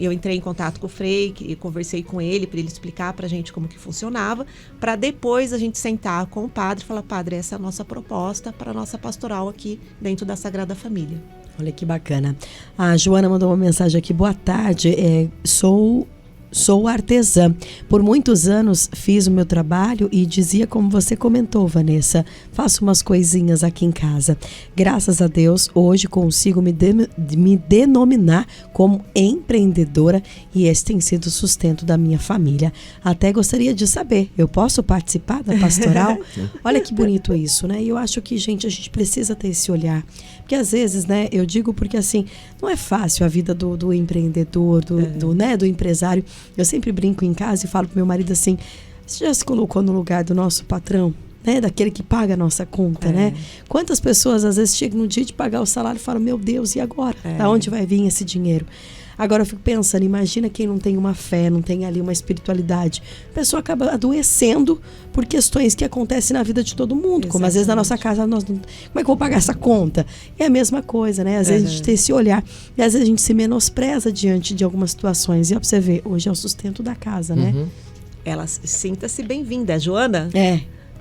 eu entrei em contato com o Frei, conversei com ele para ele explicar para a gente como que funcionava, para depois a gente sentar com o padre e falar, Padre, essa é a nossa proposta para a nossa pastoral aqui dentro da Sagrada Família.
Olha que bacana. A Joana mandou uma mensagem aqui. Boa tarde, sou artesã. Por muitos anos fiz o meu trabalho e dizia como você comentou, Vanessa, faço umas coisinhas aqui em casa. Graças a Deus, hoje consigo me denominar como empreendedora e esse tem sido o sustento da minha família. Até gostaria de saber, eu posso participar da pastoral? Olha que bonito isso, né? E eu acho que, gente, a gente precisa ter esse olhar. Porque às vezes, né, eu digo porque assim, não é fácil a vida do empreendedor, do empresário. Eu sempre brinco em casa e falo pro meu marido assim, você já se colocou no lugar do nosso patrão? Né? Daquele que paga a nossa conta, né? Quantas pessoas às vezes chegam no dia de pagar o salário e falam, meu Deus, e agora? Da onde vai vir esse dinheiro? Agora eu fico pensando, imagina quem não tem uma fé, não tem ali uma espiritualidade. A pessoa acaba adoecendo por questões que acontecem na vida de todo mundo. Exatamente. Como às vezes na nossa casa, como é que eu vou pagar essa conta? É a mesma coisa, né? Às vezes a gente tem esse olhar e às vezes a gente se menospreza diante de algumas situações. E ó, pra você ver, hoje é o sustento da casa, né?
Ela sinta-se bem-vinda, Joana.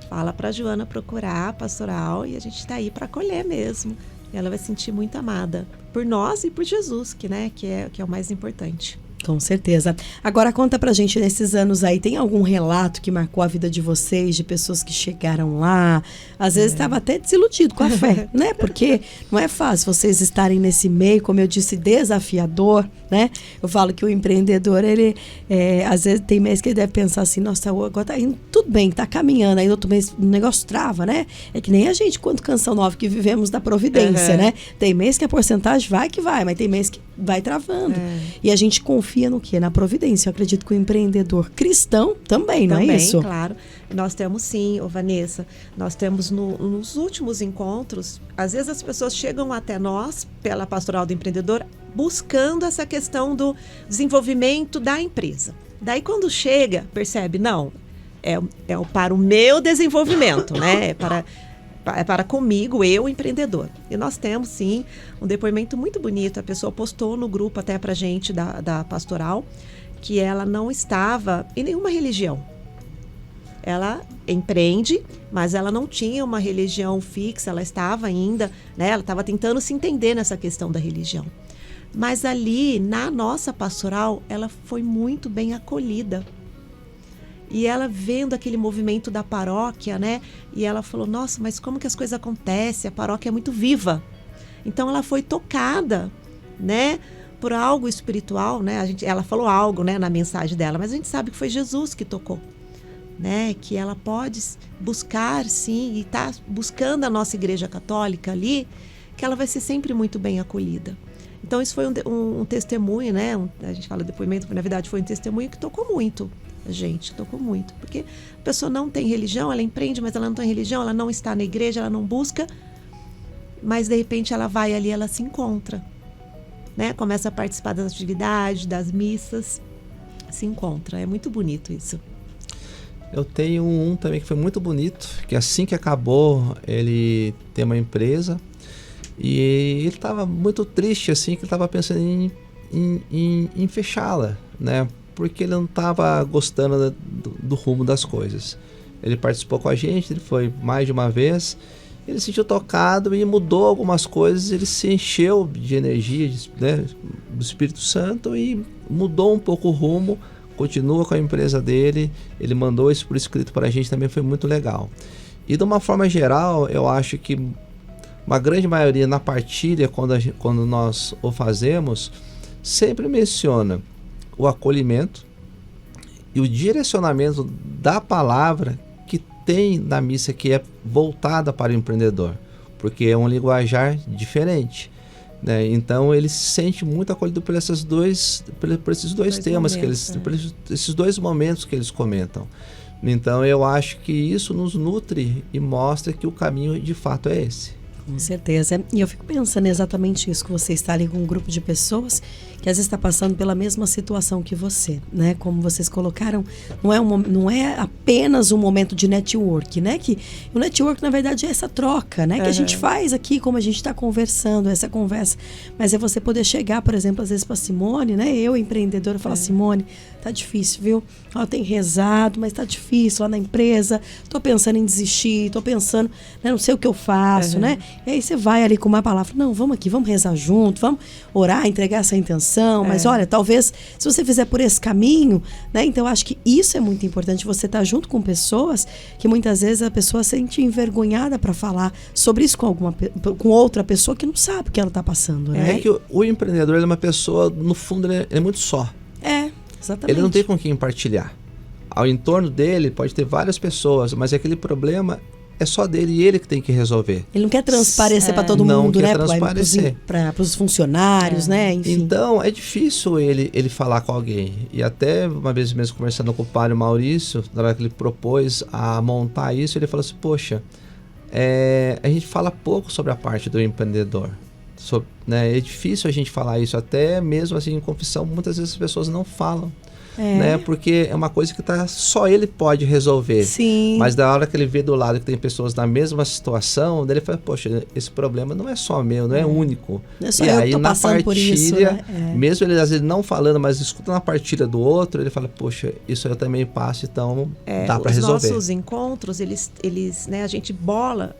Fala pra Joana procurar a pastoral e a gente tá aí para acolher mesmo. Ela vai se sentir muito amada por nós e por Jesus, que é o mais importante.
Com certeza. Agora conta pra gente, nesses anos aí, tem algum relato que marcou a vida de vocês, de pessoas que chegaram lá, às vezes estava até desiludido com a fé, né? Porque não é fácil vocês estarem nesse meio, como eu disse, desafiador, né? Eu falo que o empreendedor, ele, às vezes tem mês que ele deve pensar assim, nossa, agora tá indo tudo bem, tá caminhando, aí no outro mês o negócio trava, né? É que nem a gente, quanto Canção Nova, que vivemos da providência, né? Tem mês que a porcentagem vai que vai, mas tem mês que vai travando. E a gente confia no quê? Na providência. Eu acredito que o empreendedor cristão também, não é isso?
Claro. Nós temos sim, Vanessa, nós temos nos últimos encontros, às vezes as pessoas chegam até nós, pela Pastoral do Empreendedor, buscando essa questão do desenvolvimento da empresa. Daí quando chega, percebe, não, é para o meu desenvolvimento, né? É para comigo, eu, empreendedor. E nós temos, sim, um depoimento muito bonito. A pessoa postou no grupo até pra gente da pastoral que ela não estava em nenhuma religião. Ela empreende, mas ela não tinha uma religião fixa, ela estava ainda, né? Ela estava tentando se entender nessa questão da religião. Mas ali, na nossa pastoral, ela foi muito bem acolhida. E ela vendo aquele movimento da paróquia, né? E ela falou, nossa, mas como que as coisas acontecem? A paróquia é muito viva. Então ela foi tocada, né? Por algo espiritual, né? Ela falou algo, né, na mensagem dela, mas a gente sabe que foi Jesus que tocou, né? Que ela pode buscar, sim, e está buscando a nossa Igreja Católica ali, que ela vai ser sempre muito bem acolhida. Então isso foi um testemunho, né? A gente fala depoimento, mas na verdade foi um testemunho que tocou muito. Tocou muito, porque a pessoa não tem religião, ela empreende, mas ela não tem religião, ela não está na igreja, ela não busca, mas de repente ela vai ali, ela se encontra, né? Começa a participar das atividades, das missas, se encontra, é muito bonito isso.
Eu tenho um também que foi muito bonito, que assim que acabou, ele tem uma empresa e ele estava muito triste, assim, que ele estava pensando em fechá-la, né? Porque ele não estava gostando do rumo das coisas. Ele participou com a gente, ele foi mais de uma vez, ele se sentiu tocado e mudou algumas coisas, ele se encheu de energia, né, do Espírito Santo e mudou um pouco o rumo, continua com a empresa dele, ele mandou isso por escrito para a gente, também foi muito legal. E de uma forma geral, eu acho que uma grande maioria na partilha, quando nós o fazemos, sempre menciona o acolhimento e o direcionamento da palavra que tem na missa, que é voltada para o empreendedor, porque é um linguajar diferente, né? Então ele se sente muito acolhido por esses dois temas momentos, por esses dois momentos que eles comentam. Então eu acho que isso nos nutre e mostra que o caminho de fato é esse.
Com certeza. E eu fico pensando exatamente isso, que você está ali com um grupo de pessoas que às vezes está passando pela mesma situação que você, né? Como vocês colocaram, não é apenas um momento de network, né? Que o network, na verdade, é essa troca, né? Que a gente faz aqui, como a gente está conversando, essa conversa. Mas é você poder chegar, por exemplo, às vezes para Simone, né? Eu, empreendedora, falar, Simone, tá difícil, viu? Ó, tem rezado, mas tá difícil lá na empresa, tô pensando em desistir, tô pensando, né, não sei o que eu faço, né? E aí você vai ali com uma palavra, não, vamos aqui, vamos rezar junto, vamos orar, entregar essa intenção, mas olha, talvez, se você fizer por esse caminho, né? Então eu acho que isso é muito importante, você estar junto com pessoas que muitas vezes a pessoa se sente envergonhada para falar sobre isso com outra pessoa que não sabe o que ela tá passando, né?
É que o empreendedor, ele é uma pessoa, no fundo, ele é muito só.
Exatamente.
Ele não tem com quem partilhar. Ao entorno dele pode ter várias pessoas, mas aquele problema é só dele e ele que tem que resolver.
Ele não quer transparecer para todo
não
mundo,
quer
né?
transparecer.
Para os funcionários, né? Enfim.
Então, é difícil ele falar com alguém. E até uma vez mesmo conversando com o padre Maurício, na hora que ele propôs a montar isso, ele falou assim, poxa, a gente fala pouco sobre a parte do empreendedor. Né? É difícil a gente falar isso, até mesmo assim em confissão, muitas vezes as pessoas não falam. Né? Porque é uma coisa que só ele pode resolver.
Sim.
Mas da hora que ele vê do lado que tem pessoas na mesma situação, daí ele fala, poxa, esse problema não é só meu, não é único.
Não é só
e
eu
aí
que tô
na
passando
partilha,
por isso, né?
mesmo ele às vezes não falando, mas escuta na partilha do outro, ele fala, poxa, isso eu também passo, então dá para resolver.
Os nossos encontros, eles, né, a gente bola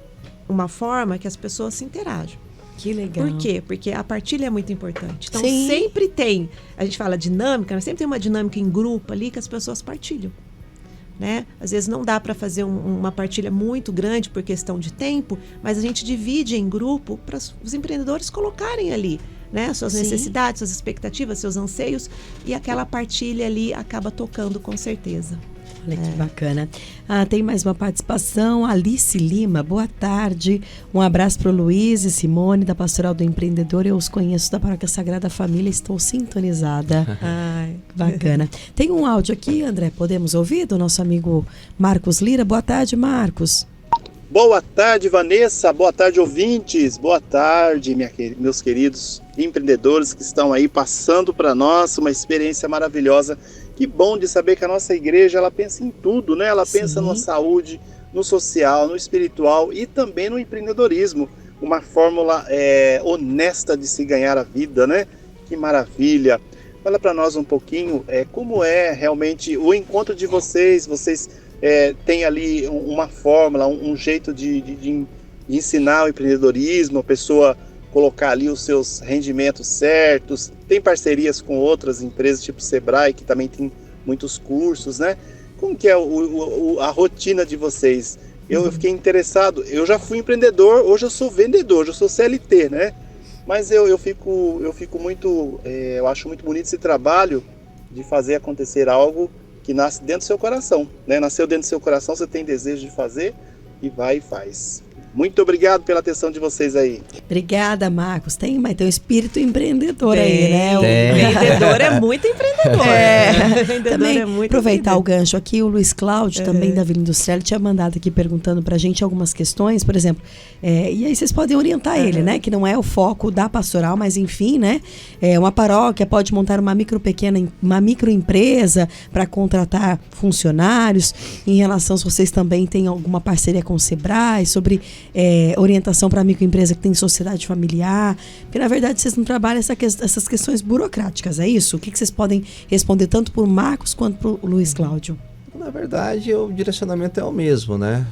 uma forma que as pessoas se interagem.
Que legal.
Por quê? Porque a partilha é muito importante. Então,
Sim.
sempre tem, a gente fala dinâmica, mas sempre tem uma dinâmica em grupo ali que as pessoas partilham. Né? Às vezes não dá para fazer uma partilha muito grande por questão de tempo, mas a gente divide em grupo para os empreendedores colocarem ali, né, suas necessidades, suas expectativas, seus anseios, e aquela partilha ali acaba tocando com certeza.
Olha que bacana. Tem mais uma participação. Alice Lima, boa tarde. Um abraço para o Luiz e Simone, da Pastoral do Empreendedor. Eu os conheço da Paróquia Sagrada Família, estou sintonizada.
Ai.
Bacana. Tem um áudio aqui, André, podemos ouvir? Do nosso amigo Marcos Lira. Boa tarde, Marcos.
Boa tarde, Vanessa. Boa tarde, ouvintes. Boa tarde, meus queridos empreendedores que estão aí passando para nós uma experiência maravilhosa. Que bom de saber que a nossa igreja, ela pensa em tudo, né? Ela pensa na saúde, no social, no espiritual e também no empreendedorismo. Uma fórmula honesta de se ganhar a vida, né? Que maravilha. Fala para nós um pouquinho como é realmente o encontro de vocês. Vocês têm ali uma fórmula, um jeito de ensinar o empreendedorismo, a pessoa colocar ali os seus rendimentos certos, tem parcerias com outras empresas, tipo Sebrae, que também tem muitos cursos, né? Como que é a rotina de vocês? Eu fiquei interessado, eu já fui empreendedor, hoje eu sou vendedor, hoje eu sou CLT, né? Mas eu fico muito, eu acho muito bonito esse trabalho de fazer acontecer algo que nasce dentro do seu coração, né? Nasceu dentro do seu coração, você tem desejo de fazer e vai e faz. Muito obrigado pela atenção de vocês aí.
Obrigada, Marcos. Tem um espírito empreendedor aí, né?
O empreendedor é muito empreendedor.
Também
é muito
aproveitar o gancho aqui, o Luiz Cláudio, também da Vila Industrial, ele tinha mandado aqui perguntando pra gente algumas questões, por exemplo, e aí vocês podem orientar ele, né? Que não é o foco da pastoral, mas enfim, né? Uma paróquia pode montar uma microempresa para contratar funcionários. Em relação, se vocês também têm alguma parceria com o Sebrae, sobre orientação para microempresa que tem sociedade familiar, porque na verdade vocês não trabalham essas questões burocráticas, é isso? O que vocês podem responder tanto por Marcos quanto por Luiz Cláudio?
Na verdade, o direcionamento é o mesmo, né?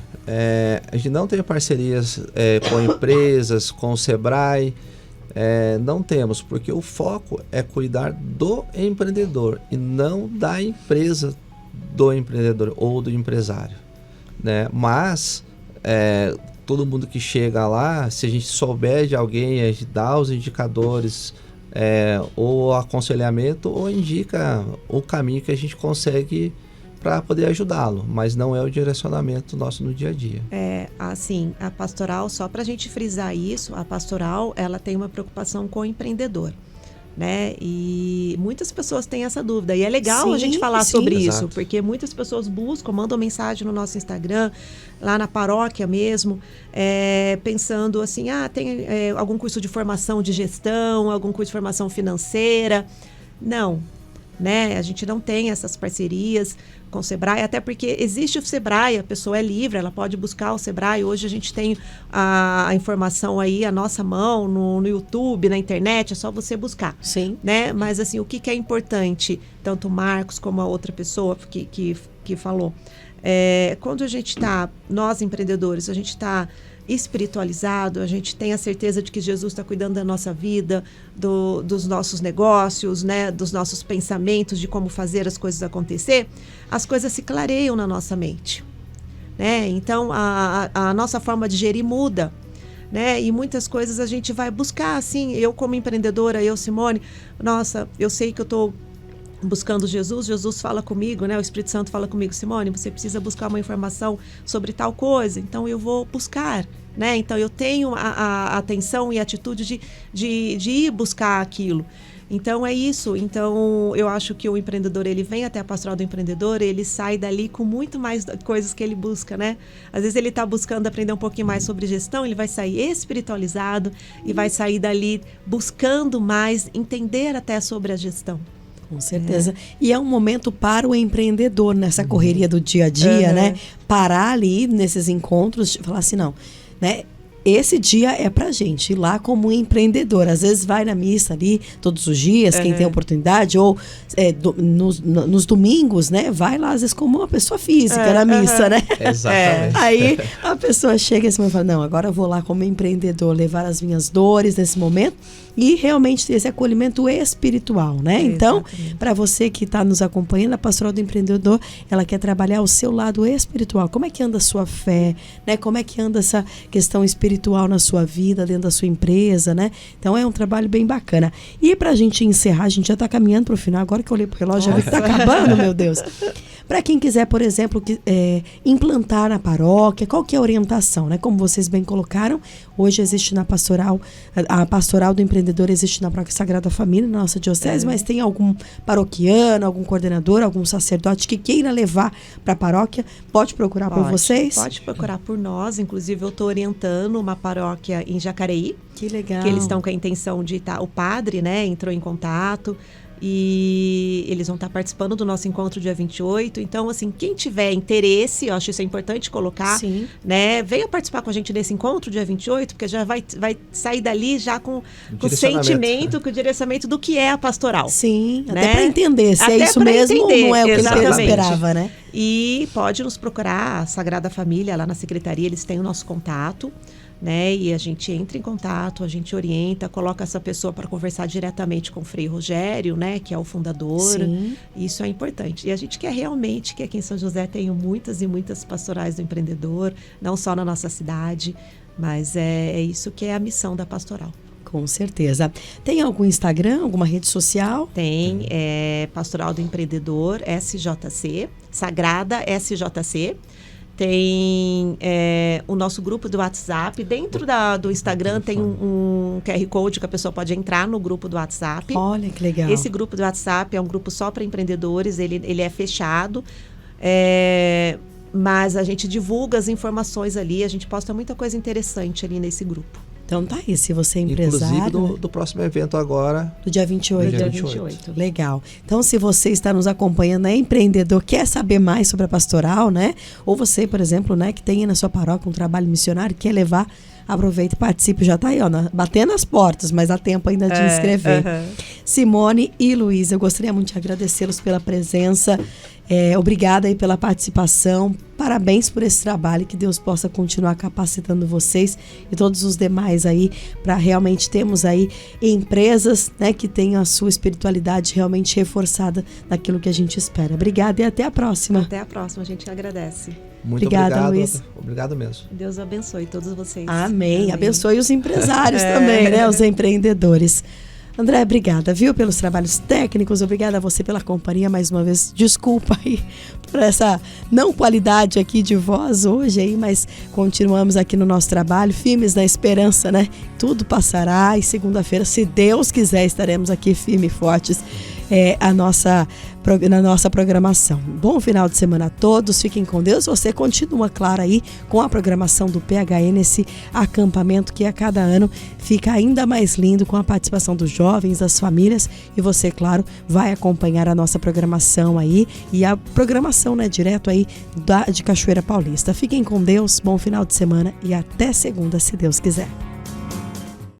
A gente não tem parcerias com empresas, com o Sebrae, não temos, porque o foco é cuidar do empreendedor e não da empresa do empreendedor ou do empresário, né? Mas todo mundo que chega lá, se a gente souber de alguém, a gente dá os indicadores, ou aconselhamento, ou indica o caminho que a gente consegue para poder ajudá-lo, mas não é o direcionamento nosso no dia a dia.
Assim, a pastoral, só para a gente frisar isso, a pastoral, ela tem uma preocupação com o empreendedor. né? E muitas pessoas têm essa dúvida. E é legal
Sim,
a gente falar
sim.
sobre isso,
Exato.
porque muitas pessoas mandam mensagem no nosso Instagram, lá na paróquia mesmo, pensando assim, tem algum curso de formação de gestão, algum curso de formação financeira. Não, né? A gente não tem essas parcerias com o Sebrae, até porque existe o Sebrae, a pessoa é livre, ela pode buscar o Sebrae. Hoje a gente tem a informação aí à nossa mão, no YouTube, na internet, é só você buscar.
Sim.
Né? Mas assim, o que é importante, tanto o Marcos como a outra pessoa que falou, quando a gente está, nós empreendedores, a gente está espiritualizado, a gente tem a certeza de que Jesus está cuidando da nossa vida, dos nossos negócios, né, dos nossos pensamentos, de como fazer as coisas acontecer, as coisas se clareiam na nossa mente, né? Então a nossa forma de gerir muda, né? E muitas coisas a gente vai buscar, assim, eu como empreendedora, Simone, nossa, eu sei que eu estou buscando Jesus fala comigo, né? O Espírito Santo fala comigo, Simone, você precisa buscar uma informação sobre tal coisa, então eu vou buscar, né? Então eu tenho a atenção e a atitude de ir buscar aquilo. Então é isso. Então eu acho que o empreendedor, ele vem até a Pastoral do Empreendedor, ele sai dali com muito mais coisas que ele busca, né? Às vezes ele está buscando aprender um pouquinho mais sobre gestão, ele vai sair espiritualizado e vai sair dali buscando mais, entender até sobre a gestão.
Com certeza. E é um momento para o empreendedor nessa correria do dia a dia, né? Parar ali nesses encontros, falar assim, não, né? Esse dia é pra gente ir lá como empreendedor. Às vezes vai na missa ali todos os dias, quem tem oportunidade, ou nos domingos, né? Vai lá, às vezes, como uma pessoa física na missa, né?
Exatamente.
Aí a pessoa chega e fala, não, agora eu vou lá como empreendedor levar as minhas dores nesse momento e realmente ter esse acolhimento espiritual, né? Então, para você que está nos acompanhando, a Pastoral do Empreendedor, ela quer trabalhar o seu lado espiritual. Como é que anda a sua fé, né? Como é que anda essa questão espiritual na sua vida, dentro da sua empresa, né? Então, é um trabalho bem bacana. E para a gente encerrar, a gente já está caminhando para o final. Agora que eu olhei para o relógio, já vi que está acabando, meu Deus. Para quem quiser, por exemplo, implantar na paróquia, qual que é a orientação, né? Como vocês bem colocaram, hoje existe na pastoral, a Pastoral do Empreendedor existe na Paróquia Sagrada Família, na nossa diocese, mas tem algum paroquiano, algum coordenador, algum sacerdote que queira levar para a paróquia, pode procurar por vocês?
Pode procurar por nós, inclusive eu estou orientando uma paróquia em Jacareí.
Que legal.
Que eles estão com a intenção de o padre, né, entrou em contato. E eles vão estar participando do nosso encontro dia 28. Então, assim, quem tiver interesse, eu acho isso é importante colocar,
Sim.
né? Venha participar com a gente desse encontro dia 28, porque já vai sair dali já com o sentimento, com o direcionamento do que é a pastoral.
Sim,
né?
até para entender se
até
é isso mesmo ou não é o que ele esperava, né?
E pode nos procurar, a Sagrada Família, lá na secretaria, eles têm o nosso contato, né? E a gente entra em contato, a gente orienta, coloca essa pessoa para conversar diretamente com o Frei Rogério, né? Que é o fundador.
Sim.
Isso é importante. E a gente quer realmente que aqui em São José tenham muitas e muitas pastorais do empreendedor, não só na nossa cidade, mas é isso que é a missão da pastoral.
Com certeza. Tem algum Instagram, alguma rede social?
Tem, Pastoral do Empreendedor, SJC, Sagrada SJC. Tem o nosso grupo do WhatsApp. Dentro do Instagram tem um QR Code que a pessoa pode entrar no grupo do WhatsApp.
Olha que legal.
Esse grupo do WhatsApp é um grupo só para empreendedores, ele é fechado. Mas a gente divulga as informações ali, a gente posta muita coisa interessante ali nesse grupo.
Então tá aí, se você é empresário...
Inclusive do próximo evento agora...
Do dia 28.
Dia
28.
Legal. Então, se você está nos acompanhando, é empreendedor, quer saber mais sobre a pastoral, né? Ou você, por exemplo, né, que tem na sua paróquia um trabalho missionário, quer levar, aproveita e participe. Já tá aí, ó, batendo as portas, mas há tempo ainda de inscrever. Simone e Luiz, eu gostaria muito de agradecê-los pela presença. Obrigada aí pela participação. Parabéns por esse trabalho, que Deus possa continuar capacitando vocês e todos os demais aí, para realmente termos aí empresas, né, que tenham a sua espiritualidade realmente reforçada naquilo que a gente espera. Obrigada e até a próxima.
Até a próxima, a gente agradece.
Muito
Obrigada,
obrigado,
Luiz.
Obrigado mesmo.
Deus abençoe todos vocês.
Amém. Abençoe os empresários também, né, os empreendedores. André, obrigada, viu, pelos trabalhos técnicos, obrigada a você pela companhia mais uma vez. Desculpa aí por essa não qualidade aqui de voz hoje aí, mas continuamos aqui no nosso trabalho, firmes na esperança, né? Tudo passará e segunda-feira, se Deus quiser, estaremos aqui firmes e fortes na nossa programação. Bom final de semana a todos, fiquem com Deus. Você continua, claro, aí com a programação do PHE nesse acampamento que a cada ano fica ainda mais lindo com a participação dos jovens, das famílias, e você, claro, vai acompanhar a nossa programação aí e a programação, né, direto aí de Cachoeira Paulista. Fiquem com Deus, bom final de semana e até segunda, se Deus quiser.